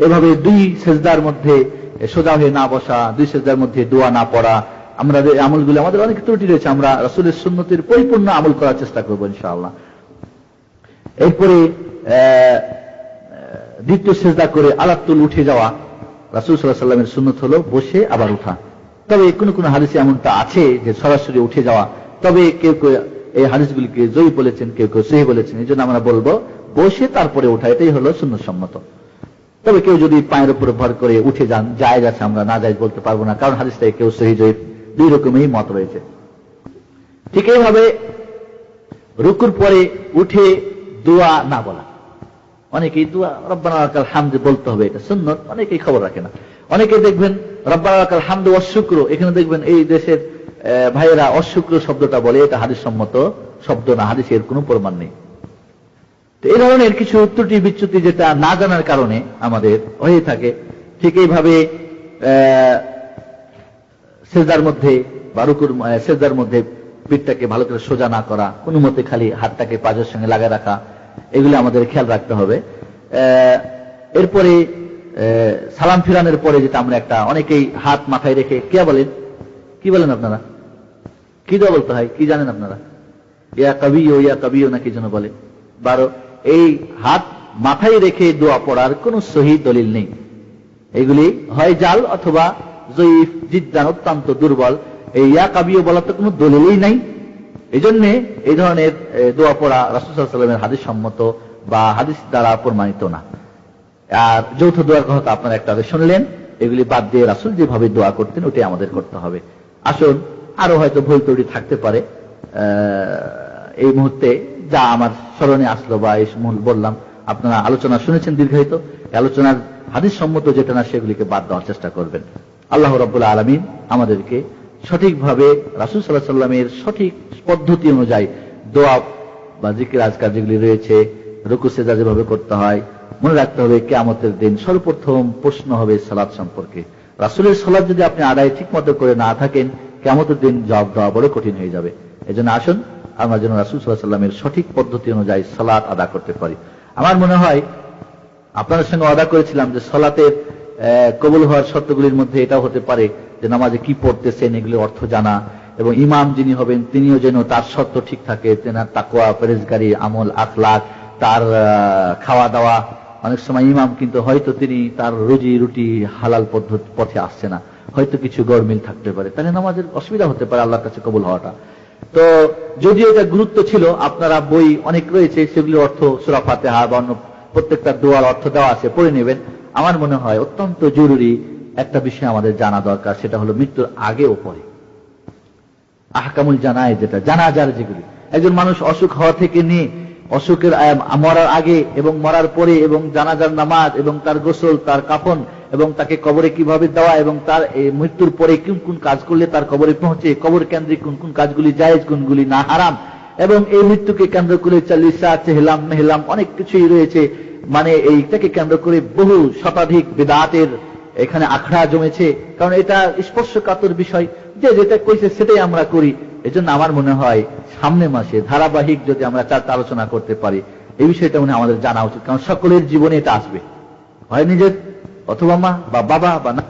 এভাবে দুই সেজদার মধ্যে সোজা হয়ে না বসা, দুই সেজদার মধ্যে দোয়া না পড়া, আমরা যে আমলগুলো আমাদের অনেক ত্রুটি রয়েছে, আমরা রাসূলের সুন্নতের পরিপূর্ণ আমল করার চেষ্টা করবো ইনশাআল্লাহ। এরপরে দ্বিতীয় সেজদা করে আলাতুল উঠে যাওয়া, রাসূল সাল্লাল্লাহু আলাইহি ওয়াসাল্লামের সুন্নত হলো বসে আবার উঠা। তবে কোন কোন হাদিসে এমনটা আছে যে সরাসরি উঠে যাওয়া, তবে কেউ কেউ এই হাদিসগুলিকে জয়ী বলেছেন, কেউ কেউ সহিহ বলেছেন। এই জন্য আমরা বলবো বসে তারপরে ওঠা, এটাই হলো সুন্নতসম্মত। তবে কেউ যদি পায়ের উপরে ভর করে উঠে যান, জায়েজ আছে, আমরা না জায়েজ বলতে পারবো না, কারণ হাদিসটাই কেউ সহিহ জয়ী দুই রকমেরই মত রয়েছে। ঠিক এইভাবে রুকুর পরে উঠে দোয়া না বলা, অনেকেই দোয়া রব্বানা লাকাল হামদ বলতে হবে, এটা সুন্নত, অনেকেই খবর রাখে না। অনেকে দেখবেন রব্বানা লাকাল হামদ ওয়াস শুকর, এখানে দেখবেন এই দেশের ভাইয়েরা অশুক্র শব্দটা বলে, এটা হাদিস সম্মত শব্দ না, হাদিসের কোনো প্রমাণ নেই। তো এই ধরনের কিছু ত্রুটি বিচ্যুতি যেটা না জানার কারণে আমাদের হয়ে থাকে। ঠিক এইভাবে সেজদার মধ্যে বা রুকুর সেজদার মধ্যে পিঠটাকে ভালো করে সোজা না করা, কোনো মতে খালি হাতটাকে পাজের সঙ্গে লাগায় রাখা, এগুলো আমাদের খেয়াল রাখতে হবে। এরপরে সালাম ফিরানোর পরে যেটা আমরা একটা অনেকেই হাত মাথায় রেখে কি বলেন আপনারা, কি দোয়া বলতে হয় কি জানেন আপনারা? ইয়া কবিও নাকি যেন বলে 12, এই হাত মাথায় রেখে দোয়া পড়ার কোন সহিহ দলিল নেই। এগুলি হয় জাল অথবা জয়ীফ জিদ্দান, অত্যন্ত দুর্বল। এই ইয়া কবিও বলার তো কোনো দলিলই নাই। এই জন্য এই ধরনের দোয়া পড়া রাসূল সাল্লাল্লাহু আলাইহি ওয়াসাল্লামের হাদিস সম্মত বা হাদিস দ্বারা প্রমাণিত না। আর যৌথ দোয়ার কথা আপনারা একটা শুনলেন, এগুলি বাদ দিয়ে রাসূল যেভাবে দোয়া করতেন ওটাই আমাদের করতে হবে। আসুন, আরো হয়তো ভুল ত্রুটি থাকতে পারে, এই মুহূর্তে যা আমার স্মরণে আসলো বা এই বললাম, আপনারা আলোচনা শুনেছেন দীর্ঘায়িত, আলোচনার হাদিস সম্মত যেটা না সেগুলিকে বাদ দেওয়ার চেষ্টা করবেন। আল্লাহ রাব্বুল আলামিন আমাদেরকে সঠিকভাবে রাসূল সাল্লাল্লাহু আলাইহি ওয়াসাল্লামের সঠিক পদ্ধতি অনুযায়ী দোয়া বা জিকির আজকার যেগুলি রয়েছে, রুকু সেজদা যেভাবে করতে হয়, মনে রাখতে হবে কিয়ামতের দিন সর্বপ্রথম প্রশ্ন হবে সালাত সম্পর্কে। রাসূলের সালাত যদি আপনি আদায় ঠিক মতো করে না থাকেন, কিয়ামতের দিন জবাব দেওয়া বড় কঠিন হয়ে যাবে। এজন্য আসুন আমরা যেন রাসূল সাল্লাল্লাহু আলাইহি ওয়াসাল্লামের সঠিক পদ্ধতি অনুযায়ী সালাত আদা করতে পারি। আমার মনে হয় আপনাদের সঙ্গে ওয়াদা করেছিলাম যে সালাতের কবুল হওয়ার শর্তগুলির মধ্যে এটাও হতে পারে যে নামাজে কি পড়তেছেন এগুলির অর্থ জানা, এবং ইমাম যিনি হবেন তিনিও যেন তার শর্ত ঠিক থাকে, তেনার তাকওয়া, পরেজগারি, আমল, আখলাক, তার খাওয়া দাওয়া। অনেক সময় ইমাম কিন্তু হয়তো তিনি তার রুজি রুটি হালাল পথে আসছে না, হয়তো কিছু গরমিল থাকতে পারে, তাহলে নামাজের অসুবিধা হতে পারে আল্লাহর কাছে কবুল হওয়াটা। তো যদিও এটা গুরুত্ব ছিল, আপনারা বই অনেক রয়েছে, সেগুলির অর্থ সূরা ফাতিহা বা অন্য প্রত্যেকটা দোয়ার অর্থ দেওয়া আছে, পড়ে নেবেন। আমার মনে হয় অত্যন্ত জরুরি একটা বিষয় আমাদের জানা দরকার, সেটা হলো মৃত্যুর আগে ও পরে আহকামুল জানায়, যেটা জানাজার যেগুলি, একজন মানুষ অসুখ হওয়া থেকে নিয়ে অসুখের মরার আগে এবং মরার পরে, এবং জানাজার নামাজ এবং তার গোসল, তার কাফন, এবং তাকে কবরে কিভাবে দেওয়া, এবং তার মৃত্যুর পরে কোন কোন কাজ করলে তার কবরে পৌঁছে, কবর কেন্দ্রিক কোন কোন কাজগুলি জায়েজ, কোনগুলি না হারাম, এবং এই মৃত্যুকে কেন্দ্র করে চালিসা, চেহলাম, মেহলাম অনেক কিছুই রয়েছে। মানে এইটাকে কেন্দ্র করে বহু শতাধিক বিদআতের এখানে আখড়া জমেছে, কারণ এটা স্পর্শকাতর বিষয়, যে যেটা কইছে সেটাই আমরা করি। এজন্য আমার মনে হয় সামনে মাসে ধারাবাহিক যদি আমরা চারটা আলোচনা করতে পারি, এই বিষয়টা মনে আমাদের জানা উচিত, কারণ সকলের জীবনে এটা আসবে, হয় নিজের অথবা মা বা বাবা বা না।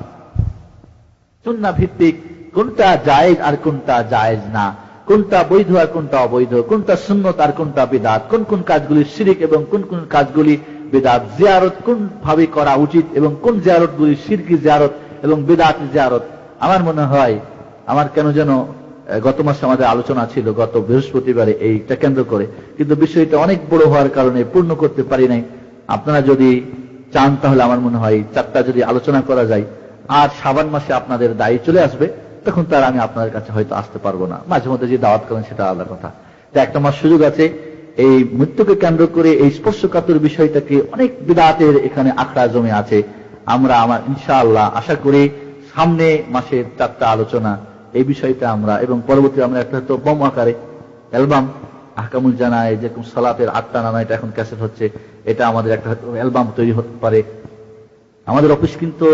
সুন্নাহ ভিত্তিক কোনটা জায়েজ আর কোনটা জায়েজ না, কোনটা বৈধ আর কোনটা অবৈধ, কোনটা সুন্নত আর কোনটা বিদআত, কোন কোন কাজগুলি শিরক এবং কোন কোন কাজগুলি বিদআত, জিয়ারত কোন ভাবে করা উচিত এবং কোন জিয়ারতগুলি শিরকি জিয়ারত এবং বিদআতি জিয়ারত। আমার মনে হয়, আমার কেন যেন গত মাসে আমাদের আলোচনা ছিল গত বৃহস্পতিবারে এইটা কেন্দ্র করে, কিন্তু বিষয়টা অনেক বড় হওয়ার কারণে পূর্ণ করতে পারি নাই। আপনারা যদি চান তাহলে আমার মনে হয় চারটা যদি আলোচনা করা যায়, আর শাবান মাসে আপনাদের দায়ী চলে আসবে, তখন তার আমি আপনাদের কাছে হয়তো আসতে পারবো না, মাঝে মধ্যে যে দাওয়াত করেন সেটা আলাদা কথা। তো একটা মাস সুযোগ আছে এই মৃত্যুকে কেন্দ্র করে এই স্পর্শকাতর বিষয়টাকে, অনেক বিদআতের এখানে আখড়া জমে আছে। আমরা আমার ইনশাআল্লাহ আশা করি সামনে মাসের চারটা আলোচনা এই বিষয়টা আমরা, এবং পরবর্তী আমরা একটা হয়তো বম আকারে অ্যালবাম আহকামুল জানায়, যেরকম সালাতের 8টা নানা, এটা এখন ক্যাসেট হচ্ছে, এটা আমাদের একটা অ্যালবাম তৈরি হতে পারে। আমাদের অফিস কিন্তু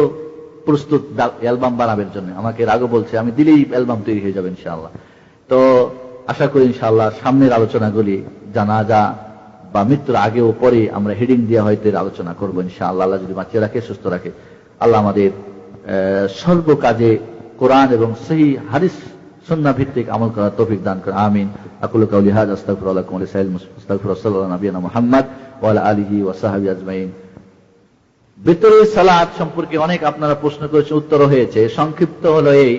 প্রস্তুত অ্যালবাম বানাবের জন্য। আমাকে এর আগে বলছে, আমি দিলেই অ্যালবাম তৈরি হয়ে যাবে ইনশাআল্লাহ। তো আশা করি ইনশাআল্লাহ সামনের আলোচনাগুলি জানাজা বা মৃত্যুর আগে ও পরে আমরা হেডিং দিয়ে হয়তো এর আলোচনা করবো ইনশাআল্লাহ, আল্লাহ যদি বাঁচিয়ে রাখে, সুস্থ রাখে। আল্লাহ আমাদের সর্ব কাজে কোরআন এবং সহিহ হাদিস সুন্নাহ ভিত্তিক আমল করার তৌফিক দান করে, আমিন। আকুলু কাউলি হাযা আস্তাগফিরুল্লাহ লাকুম ওয়া লিসাইরিল মুসলিমিন আস্তাগফিরুল্লাহ সাল্লাল্লাহু নবিয়ানা মুহাম্মদ ওয়া আলা আলিহি ওয়া সাহবিহি আজমাইন। বেতরের সালাত সম্পর্কে অনেক আপনারা প্রশ্ন করেছেন, উত্তর হয়েছে। সংক্ষিপ্ত হলো এই,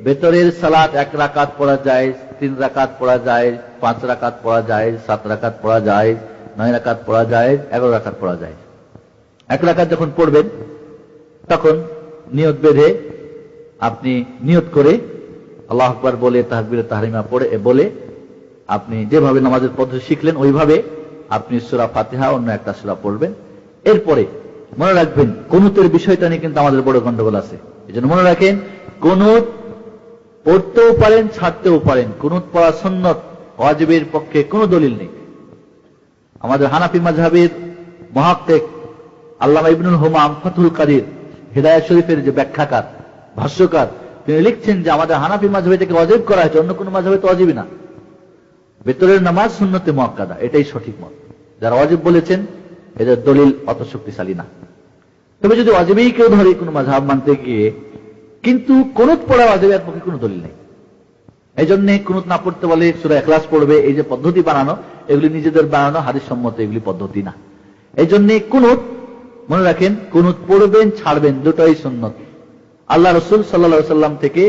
বেতরের সালাত 1 রাকাত পড়া যায়, 3 রাকাত পড়া যায়, 5 রাকাত পড়া যায়, 7 রাকাত পড়া যায়, 9 রাকাত পড়া যায়, 11 রাকাত পড়া যায়। 1 রাকাত যখন পড়বেন তখন নিয়ত বেঁধে আপনি নিয়ত করে আল্লাহু আকবার বলে তাকবীরে তাহরিমা পড়ে বলে আপনি যেভাবে নামাজের পদ্ধতি শিখলেন ওইভাবে আপনি সূরা ফাতিহা অন্য একটা সূরা পড়বেন। এরপরে মনে রাখবেন, কুনুতের বিষয়টা নিয়ে কিন্তু আমাদের বড় গন্ডগোল আছে। এজন্য মনে রাখেন, কুনুত পড়তেও পারেন, ছাড়তেও পারেন। কুনুত পড়া সুন্নত, ওয়াজিবের পক্ষে কোনো দলিল নেই। আমাদের হানাফি মাযহাবের মুহাক্কিক আল্লামা ইবনুল হুমাম ফাথুল কাদির হিদায়াত শরীফের যে ব্যাখ্যাকার, ভাষ্যকার, তিনি লিখছেন যে আমাদের হানাফি মাযহাবে থেকে ওয়াজিব করা হয়েছে, অন্য কোনো মাযহাবে তো ওয়াজিবই না। বেতরের নামাজ সুন্নতে মুআক্কাদা, এটাই সঠিক মত। যারা ওয়াজিব বলেছেন এদের দলিল অত শক্তিশালী না। তবে যদি ওয়াজিবই কেউ ধরে কোনো মাযহাব মানতে গিয়ে, কিন্তু কুনুত পড়া ওয়াজিবের পক্ষে কোনো দলিল নেই। এই জন্য কুনুত না পড়তে বলে সূরা ইখলাস পড়বে, এই যে পদ্ধতি বানানো, এগুলি নিজেদের বানানো, হাদিস সম্মত এগুলি পদ্ধতি না। এই জন্য কুনুত মনে রাখেন, কুনুত পড়বেন ছাড়বেন দুটোই সুন্নত। আল্লাহ রাসূল সাল্লাল্লাহু আলাইহি ওয়াসাল্লাম থেকে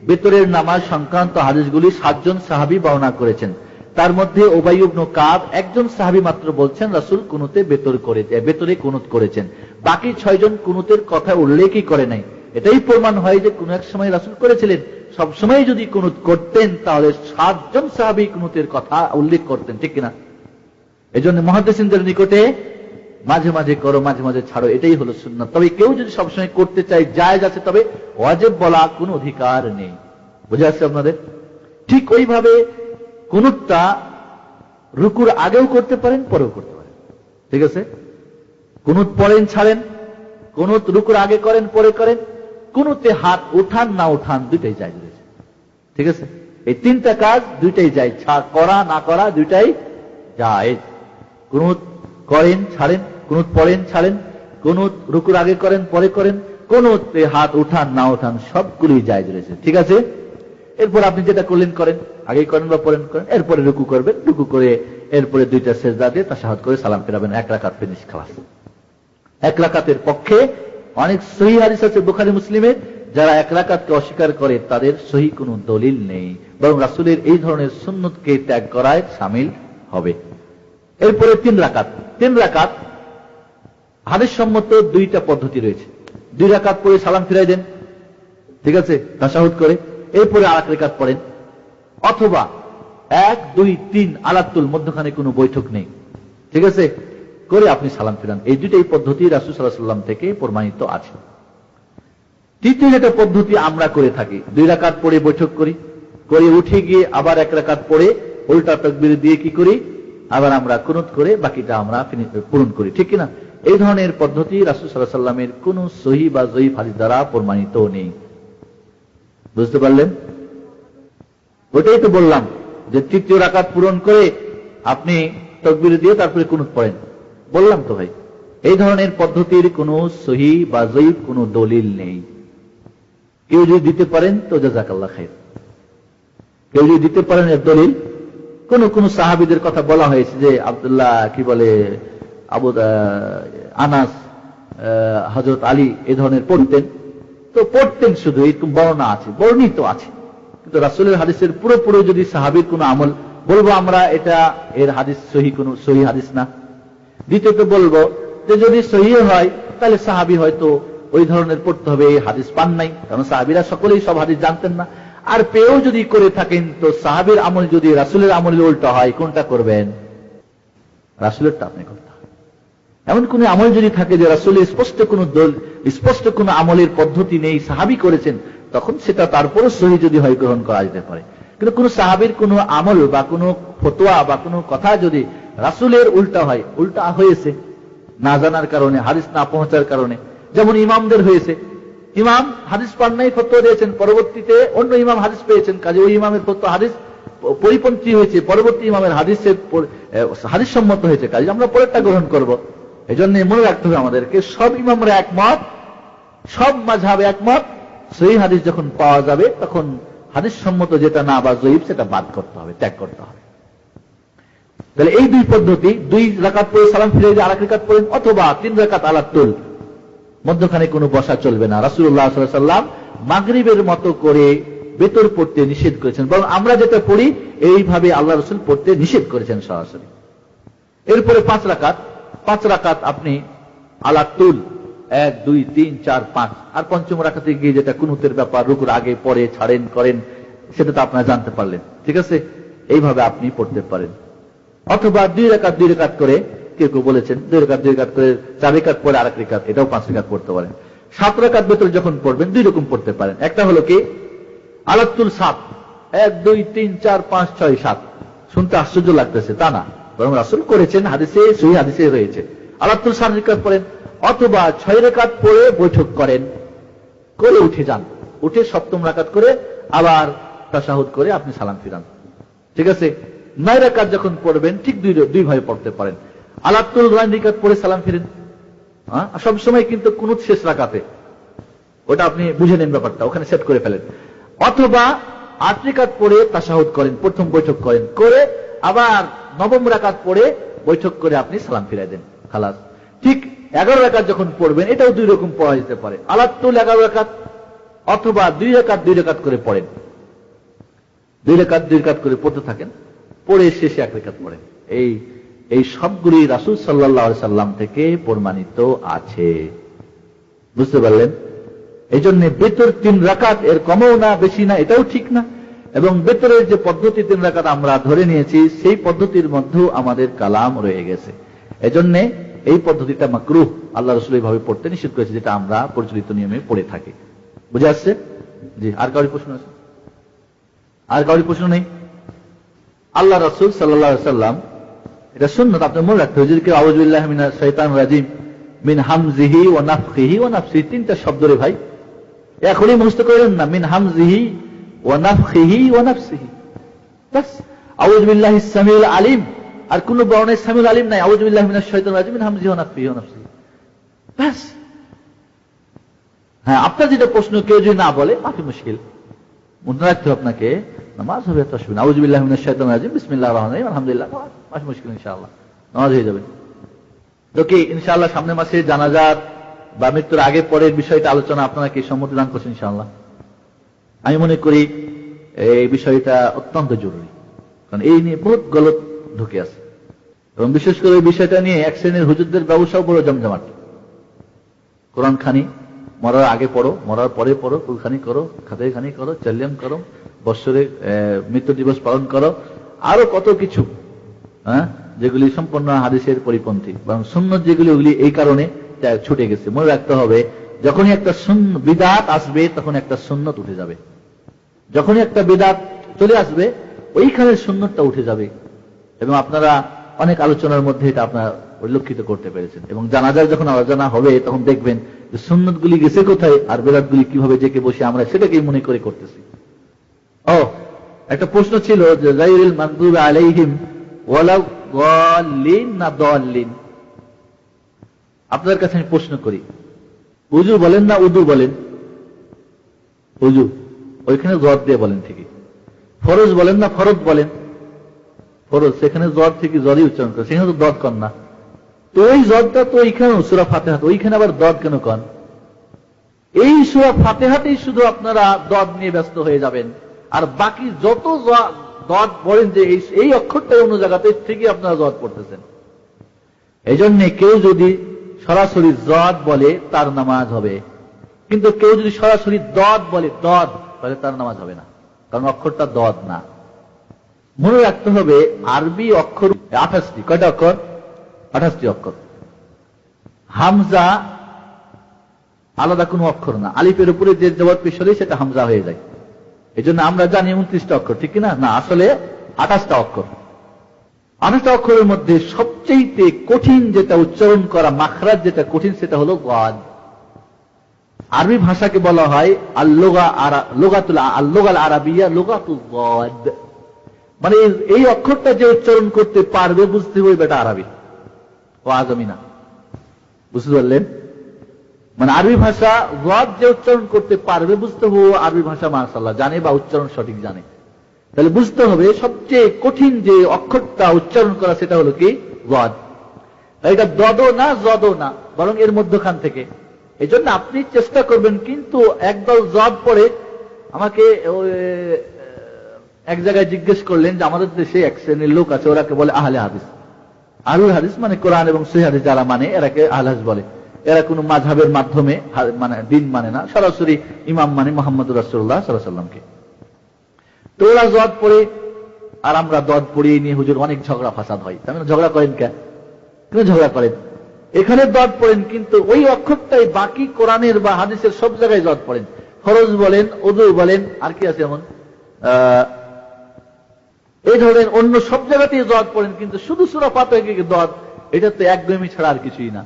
বেতরের নামাজ সংক্রান্ত হাদিসগুলি 7 জন সাহাবী বর্ণনা করেছেন। তার মধ্যে উবাই ইবনে কাব একজন সাহাবী মাত্র বলছেন রাসূল কুনুতে বেতরে কুনুত করেছেন। বাকি 6 জন কুনুতের কথা উল্লেখই করে নাই। এটাই প্রমাণ হয় যে কোন এক সময় রাসূল করেছিলেন। সব সময় যদি কুনুত করতেন তাহলে 7 জন সাহাবী কুনুতের কথা উল্লেখ করতেন, ঠিক কিনা? এজন্য মুহাদ্দিসিনদের নিকটে মাঝে মাঝে করো, মাঝে মাঝে ছাড়ো, এটাই হলো সুন্নাত। তবে কেউ যদি সবসময় করতে চায় জায়েজ আছে, তবে ওয়াজিব বলা কোনো অধিকার নেই। বুঝে আসছে আপনাদের? ঠিক ওইভাবে কুনুতটা রুকুর আগেও করতে পারেন, পরেও করতে পারেন, ঠিক আছে? কুনুত পড়েন ছাড়েন, কুনুত রুকুর আগে করেন, পরে করেন, কুনুতে হাত উঠান না উঠান দুইটাই জায়েজ রয়েছে, ঠিক আছে? এই 3টা কাজ দুইটাই জায়েজ, করা না করা দুইটাই জায়েজ। কুনুত করেন ছাড়েন, কুনুত পড়েন ছাড়েন, কুনুত রুকুর আগে করেন পরে করেন, কুনুতে হাত উঠান না উঠান সবগুলোই জায়েজ রয়েছে, ঠিক আছে? এরপর আপনি যেটা করলেন করেন, আগে করেন বা পরেন করেন, এরপরে রুকু করবেন, রুকু করে এরপরে 2টা সিজদা দিয়ে তাশাহুদ করে সালাম ফেরাবেন। 1 রাকাত ফিনিশ, খালাস। 1 রাকাতের পক্ষে অনেক সহিহ হাদিস আছে বুখারী মুসলিমের, যারা 1 রাকাতকে অস্বীকার করে তাদের সহিহ কোনো দলিল নেই, বরং রাসূলের এই ধরনের সুন্নতকে ত্যাগ করায় শামিল হবে। এরপরে 3 রাকাত। 3 রাকাত হাদিস সম্মত 2টা পদ্ধতি রয়েছে। 2 রাকাত পরে সালাম ফিরাই দেন, ঠিক আছে, তাশাহুদ করে, এরপরে আরেক রাকাত পড়েন, অথবা 1 2 3 আলাতুল, মধ্যখানে কোনো বৈঠক নেই, ঠিক আছে, করে আপনি সালাম ফিরান। এই দুইটাই পদ্ধতি রাসূল সাল্লাল্লাহু আলাইহি ওয়াসাল্লাম থেকে প্রমাণিত আছে। তৃতীয় যেটা পদ্ধতি আমরা করে থাকি, 2 রাকাত পড়ে বৈঠক করি, করে উঠে গিয়ে আবার 1 রাকাত পড়ে উল্টা তাকবীর দিয়ে কি করি, আবার আমরা কুনুত করে বাকিটা আমরা পূরণ করি, ঠিক কিনা? এই ধরনের পদ্ধতি রাসূল সাল্লাল্লাহু আলাইহি ওয়াসাল্লামের কোন সহিহ বা যঈফ হাদিস দ্বারা প্রমাণিত নেই। বুঝতে পারলেন? ওটাই তো বললাম যে 3য় রাকাত পূরণ করে আপনি তাকবীর দিয়ে তারপরে কুনুত পড়েন, বললাম তো ভাই। এই ধরনের পদ্ধতির কোন সহিহ বা যঈফ কোন দলিল নেই। কেউ যদি দিতে পারেন তো জাযাকাল্লাহ খাইর, কেউ যদি দিতে পারেন এর দলিল। কোন সাহাবীদের কথা বলা হয়েছে যে আব্দুল্লাহ কি বলে আনাস, হযরত আলী এই ধরনের পড়তেন, তো পড়তেন শুধু, এই বর্ণনা আছে, বর্ণিত আছে, কিন্তু রাসূলের হাদিসের পুরোপুরি যদি সাহাবীর কোন আমল বলবো আমরা এটা এর হাদিস সহিহ হাদিস না। দ্বিতীয়ত বলবো যে যদি সহিহ হয় তাহলে সাহাবী হয়তো ওই ধরনের পড়তে হবে, এই হাদিস পান নাই, কারণ সাহাবীরা সকলেই সব হাদিস জানতেন না। আর পেয়েও যদি করে থাকেন তো সাহাবীর আমল যদি রাসূলের আমলের উল্টা হয়, কোনটা করবেন? রাসূলেরটা আপনি করতে হবে। এমন কোন আমল যদি থাকে যে রাসূলের স্পষ্ট কোন আমলের পদ্ধতি নেই, সাহাবী করেছেন, তখন সেটা তারপরও সহিহ যদি হয় গ্রহণ করা যেতে পারে। কিন্তু কোন সাহাবীর কোন আমল বা কোন ফতোয়া বা কোন কথা যদি রাসূলের উল্টা হয়, উল্টা হয়েছে না জানার কারণে, হাদিস না পৌঁছার কারণে, যেমন ইমামদের হয়েছে, ইমাম হাদিস পান নাই, ফতোয়া দিয়েছেন, পরবর্তীতে অন্য ইমাম হাদিস পেয়েছেন, কাজে ওই ইমামের ফতোয়া হাদিস পরিপন্থী হয়েছে, পরবর্তী ইমামের হাদিস সম্মত হয়েছে, কাজে আমরা পরেরটা গ্রহণ করব। এই জন্য মনে রাখতে হবে আমাদেরকে, সব ইমামরা একমত, সব মাযহাবে একমত, সহিহ হাদিস যখন পাওয়া যাবে তখন হাদিস সম্মত যেটা না বা যঈফ সেটা বাদ করতে হবে, ত্যাগ করতে হবে। তাহলে এই দুই পদ্ধতি, 2 রাকাত পড়ে সালাম ফিরে দিয়ে আরেক রাকাত পড়েন, অথবা 3 রাকাত আলা তুল, মধ্যখানে কোনো বসা চলবে না। রাসূলুল্লাহ সাল্লাল্লাহু আলাইহি ওয়াসাল্লাম মাগরিবের মতো করে বেতর পড়তে নিষেধ করেছেন, বরং আমরা যেটা পড়ি এইভাবে আল্লাহ রাসূল পড়তে নিষেধ করেছেন সরাসরি। এরপরে 5 রাকাত আপনি আলা তুল, 1 2 3 4 5, আর পঞ্চম রাকাতে গিয়ে যেটা কুনুতের ব্যাপার, রুকুর আগে পরে ছাড়েন করেন, সেটা তো আপনারা জানতে পারলেন, ঠিক আছে? এইভাবে আপনি পড়তে পারেন। অথবা 2 রাকাত করে, কেউ কেউ বলেছেন 2 রাকাত করে 4 রাকাত পরে আরেক রাকাত, এটাও 5 রাকাত পড়তে পারেন। 7 রাকাত বেতর যখন পড়বেন 2 রকম পড়তে পারেন। একটা হলো কি আলাতুল 7, 1 2 3 4 5 6 7। শুনতে আশ্চর্য লাগতেছে, তা না, বরং রাসূল করেছেন, হাদিসে সহিহ হাদিসে রয়েছে। আলাতুল 7 রাকাত পড়েন, অথবা 6 রাকাত পড়ে বৈঠক করেন, করে উঠে যান, উঠে 7ম রাকাত করে আবার তাশাহুদ করে আপনি সালাম ফিরান, ঠিক আছে? 9 রাকাত যখন পড়বেন ঠিক দুই ভাবে পড়তে পারেন। আলাতুল 9 রাকাত পড়ে সালাম ফিরেন, সবসময় কিন্তু কুনুত শেষ রাকাতে, ওটা আপনি বুঝে নেন ব্যাপারটা, ওখানে সেট করে ফেলেন। অথবা 8 রাকাত পড়ে তাশাহুদ করেন, প্রথম বৈঠক করেন, করে আবার 9ম রাকাত পড়ে বৈঠক করে আপনি সালাম ফিরাই দেন, খালাস। ঠিক 11 রাকাত যখন পড়বেন, এটাও 2 রকম পড়া যেতে পারে। আলাতুল 11 রাকাত, অথবা 2 রাকাত করে পড়েন, 2 রাকাত করে পড়তে থাকেন, পড়ে শেষে 1 রাকাত পড়েন। এই সবগুলি রাসূল সাল্লাল্লাহু আলাইহি সাল্লাম থেকে প্রমাণিত আছে, বুঝতে পারলেন? এই জন্য বেতর 3 রাকাত, এর কমও না বেশি না, এটাও ঠিক না। এবং বেতরের যে পদ্ধতি 3 রাকাত আমরা ধরে নিয়েছি, সেই পদ্ধতির মধ্যেও আমাদের কালাম রয়ে গেছে। এজন্য এই পদ্ধতিটা মাকরুহ, আল্লাহ রাসূল এইভাবে পড়তে নিষেধ করেছে, যেটা আমরা প্রচলিত নিয়মে পড়ে থাকি। বুঝে আসছে? জি। আর কারো প্রশ্ন আছে? আর কারো প্রশ্ন নেই? আল্লাহ রাসূল সাল্লাল্লাহু আলাইহি সাল্লাম, এটা সুন্নাত, আপনি মনে রাখতে হবে। যদি কেউ আউযু বিল্লাহি মিনাশ শাইতানির রাজিম মিন হামজিহি ওয়া নাফখিহি ওয়া নাফসিহি, 3টা শব্দ রে ভাই, এখনই মুখস্থ করেন না, মিন হামজিহি ওয়া নাফখিহি ওয়া নাফসিহি, বাস। আউযু বিল্লাহিস সামিউল আলিম, আর কোন বর্ণে সামিউল আলিম নাই, আউযু বিল্লাহি মিনাশ শাইতানির রাজিম মিন হামজিহি ওয়া নাফখিহি ওয়া নাফসিহি, বাস। হ্যাঁ, আপনার যেটা প্রশ্ন কেউ যদি না বলে, মাফি মুশকিল, মনে রাখতে হবে আপনাকে, নামাজ হবে তাসবিহ, আউযু বিল্লাহি মিনাশ শাইতানির রাজিম, বিসমিল্লাহির রহমানির রহিম, আলহামদুলিল্লাহ, মাফি মুশকিল, ইনশাআল্লাহ নামাজ হয়ে যাবে। তো কি ইনশাআল্লাহ সামনের মাসে জানাজাত বা মৃত্যুর আগে পরের বিষয়টা আলোচনা আপনারা কি সম্মতি দান করছেন? ইনশাআল্লাহ আমি মনে করি এই বিষয়টা অত্যন্ত জরুরি, কারণ এই নিয়ে বহুত গলত ঢুকে আছে, এবং বিশেষ করে এই বিষয়টা নিয়ে এক শ্রেণীর হুজুরদের ব্যবসাও বড় জমজমাট। কোরআন খানি মরার আগে পড়ো, মরার পরে পড়ো, কুলখানি করো, খাতাই খানি করো, চাল্লিয়াম করো, বৎসরে মৃত্যু দিবস পালন করো, আরো কত কিছু, যেগুলি সম্পূর্ণ হাদিসের পরিপন্থী, এবং সুন্নত যেগুলি, ওগুলি এই কারণে ছুটে গেছে। মনে রাখতে হবে, যখনই একটা বিদআত আসবে তখন একটা সুন্নত উঠে যাবে, যখনই একটা বিদআত চলে আসবে ওইখানে সুন্নতটা উঠে যাবে। এবং আপনারা অনেক আলোচনার মধ্যে এটা আপনারা পরিলক্ষিত করতে পেরেছেন, এবং জানাজার যখন আলোচনা হবে তখন দেখবেন যে সুন্নতগুলি গেছে কোথায়, আর বিদআতগুলি কিভাবে জেকে বসে আমরা সেটাকেই মনে করে করতেছি। একটা প্রশ্ন ছিল যে গায়রিল মাগদুবি আলাইহিম ওয়ালা দাল্লিন না দাল্লিন, আপনাদের কাছে আমি প্রশ্ন করি, উজু বলেন না উদু বলেন? উজু, ওইখানে জদ দিয়ে বলেন ঠিকই। ফরজ বলেন না ফরজ বলেন? ফরজ, সেখানে জদ থেকে জদই উচ্চারণ করে, সেখানে তো দদ কন না। তো ওই জদটা তো ওইখানে সূরা ফাতিহা, ওইখানে আবার দদ কেন কন? এই সূরা ফাতিহাতেই শুধু আপনারা দদ নিয়ে ব্যস্ত হয়ে যাবেন, আর বাকি যত দদ বলেন যে এই অক্ষরটা অন্য জায়গাতে, ঠিকই আপনারা জদ পড়তেছেন। এই জন্য কেউ যদি সরাসরি জদ বলে তার নামাজ হবে, কিন্তু কেউ যদি সরাসরি দদ বলে দদ, তাহলে তার নামাজ হবে না, কারণ অক্ষরটা দদ না। মনে রাখতে হবে আরবি অক্ষর 28টি, কয়টা অক্ষর? 28টি অক্ষর। হামজা আলাদা কোনো অক্ষর না, আলিফের উপরে যে জবর পেশ হলে সেটা হামজা হয়ে যায়। এই জন্য আমরা জানি 29টা অক্ষর, ঠিক কিনা? না, আসলে 28টা অক্ষর। 28টা অক্ষরের মধ্যে সবচেয়ে কঠিন যেটা উচ্চারণ করা, মাখরাজ যেটা কঠিন, সেটা হলো গদ। আরবি ভাষাকে বলা হয় আল-লুগাল আরাবিয়া লুগাতুল যাদ, মানে এই অক্ষরটা যে উচ্চারণ করতে পারবে বুঝতে হবে এটা আরবি ও আজমি না। বুঝতে পারলেন? মানে আরবি ভাষা যাদ যে উচ্চারণ করতে পারবে বুঝতে হবে আরবি ভাষা মাশাআল্লাহ জানে বা উচ্চারণ সঠিক জানে। তাহলে বুঝতে হবে সবচেয়ে কঠিন যে অক্ষরটা উচ্চারণ করা সেটা হলো কি যাদ। এটা দদও না জদও না, বরং এর মধ্যখান থেকে। এই জন্য আপনি চেষ্টা করবেন, কিন্তু একদল যাদ পড়ে আমাকে এক জায়গায় জিজ্ঞেস করলেন যে আমাদের দেশে এক শ্রেণীর লোক আছে, ওরাকে বলে আহলে হাদিস। আহলুল হাদিস মানে কোরআন এবং সহিহ হাদিস যারা মানে এরাকে আহলে হাদিস বলে। এরা কোন মাযহাবের মাধ্যমে মানে দিন মানে না, সরাসরি ইমাম মানে মুহাম্মদুর রাসূলুল্লাহ সাল্লাল্লাহু আলাইহি ওয়াসাল্লামকে। তো ওরা যাদ পড়ে আর আমরা দদ পড়িয়ে নিয়ে হুজুর অনেক ঝগড়া ফাসাদ হয়। তার মানে ঝগড়া করেন কেন ঝগড়া করেন? এখানে দদ পড়েন কিন্তু ওই অক্ষরটাই বাকি কোরআনের বা হাদিসের সব জায়গায় দদ পড়েন। ফরজ বলেন, ওযু বলেন, আর কি আছে এমন এই ধরনের অন্য সব জায়গাতেই দদ পড়েন, কিন্তু শুধু সূরা ফাতিহাকে দদ, এটা তো একদমই ছাড়া আর কিছুই না।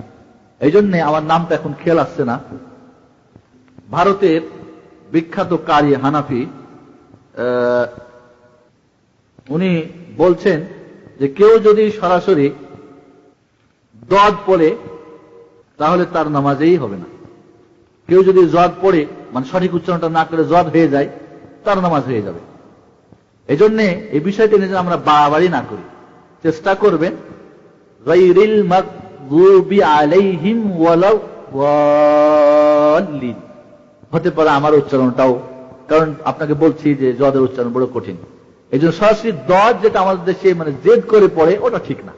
এই জন্য আমার নামটা এখন খেয়াল আসছে না। ভারতের বিখ্যাত কারি হানাফি উনি বলছেন যে কেউ যদি সরাসরি দদ পড়ে তাহলে তার নামাজেই হবে না। কেউ যদি জদ পড়ে মানে সঠিক উচ্চারণটা না করে জদ হয়ে যায় তার নামাজ হয়ে যাবে। এই জন্য এই বিষয়টা নিয়ে আমরা বাড়াবাড়ি না করি, চেষ্টা করবেন গায়রিল মাগদুবি আলাইহিম ওয়ালাদ-দাল্লিন হতে পারে আমার উচ্চারণটাও, কারণ আপনাকে বলছি যে জদের উচ্চারণ বড় কঠিন। এই জন্য সরাসরি দদ যেটা আমাদের দেশে মানে জেদ করে পড়ে ওটা ঠিক না,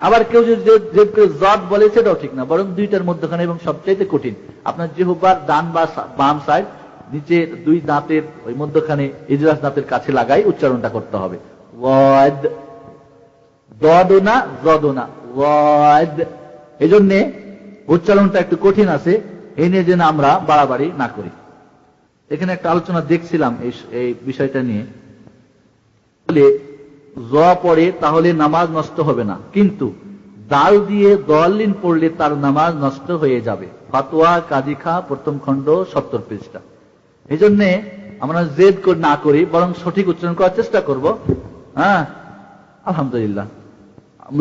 আবার কেউ যদি জেদ করে জদ বলে সেটাও ঠিক না, বরং দুইটার মধ্যখানে এবং সবচাইতে কঠিন আপনার জিহ্বার ডান বা বাম সাইড নিচে দুই দাঁতের ওই মধ্যখানে ইজরাস দাঁতের কাছে লাগাই উচ্চারণটা করতে হবে। ওয়াদ, দদও না জদও না, ওয়াদ। এই জন্যে উচ্চারণটা একটু কঠিন আছে, এই নিয়ে যেন আমরা বাড়াবাড়ি না করি। এখানে একটা আলোচনা দেখছিলাম এই বিষয়টা নিয়ে, জ পড়ে তাহলে নামাজ নষ্ট হবে না, কিন্তু দাল দিয়ে দলিন পড়লে তার নামাজ নষ্ট হয়ে যাবে। ফাতোয়া কাজী খাঁ প্রথম খণ্ড 70 পৃষ্ঠা। এই জন্যে আমরা জেদ না করি, বরং সঠিক উচ্চারণ করার চেষ্টা করব। হ্যাঁ, আলহামদুলিল্লাহ,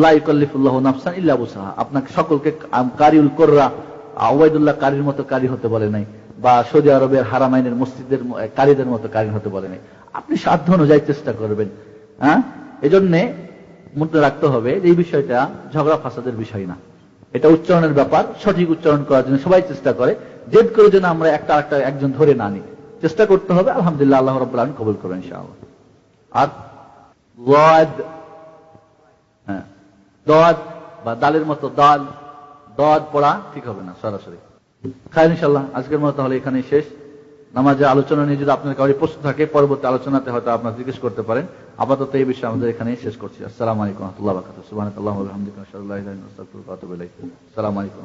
লা ইউকাল্লিফুল্লাহু নাফসান ইল্লা বুসআহা। আপনাকে সকলকে কারিউল কোররা ওবাইদুল্লাহ কারির মতো কারি হতে বলে নাই, বা সৌদি আরবের হারামাইনের মসজিদের কারিদের মতো কারি হতে বলে নাই। আপনি সাধ্য অনুযায়ী চেষ্টা করবেন। হ্যাঁ, এই জন্যে মনে রাখতে হবে যে এই বিষয়টা ঝগড়া ফাসাদের বিষয় না, এটা উচ্চারণের ব্যাপার। সঠিক উচ্চারণ করার জন্য সবাই চেষ্টা করে, জেদ করে যেন আমরা একটা একজন ধরে না নিই, চেষ্টা করতে হবে। আলহামদুলিল্লাহ, আল্লাহ রাব্বুল আলামিন কবুল করবেন ইনশাআল্লাহ। আর ওয়াদ, হ্যাঁ, দদ বা দালের মতো দাল, দদ পড়া ঠিক হবে না সরাসরি। খায় ইনশাআল্লাহ। আজকের মতো তাহলে এখানেই শেষ। নামাজের আলোচনা নিয়ে যদি আপনার কারো প্রশ্ন থাকে পরবর্তী আলোচনাতে হয়তো আপনারা জিজ্ঞেস করতে পারেন। আপাতত এই বিষয়ে আমাদের এখানেই শেষ করছি। আসসালামু আলাইকুম ওয়া রাহমাতুল্লাহি ওয়া বারাকাতুহু। সুবহানাকাল্লাহুম্মা ওয়া বিহামদিকা আশহাদু আল্লা ইলাহা ইল্লা আনতা আস্তাগফিরুকা ওয়া আতুবু ইলাইক। আসসালামু আলাইকুম।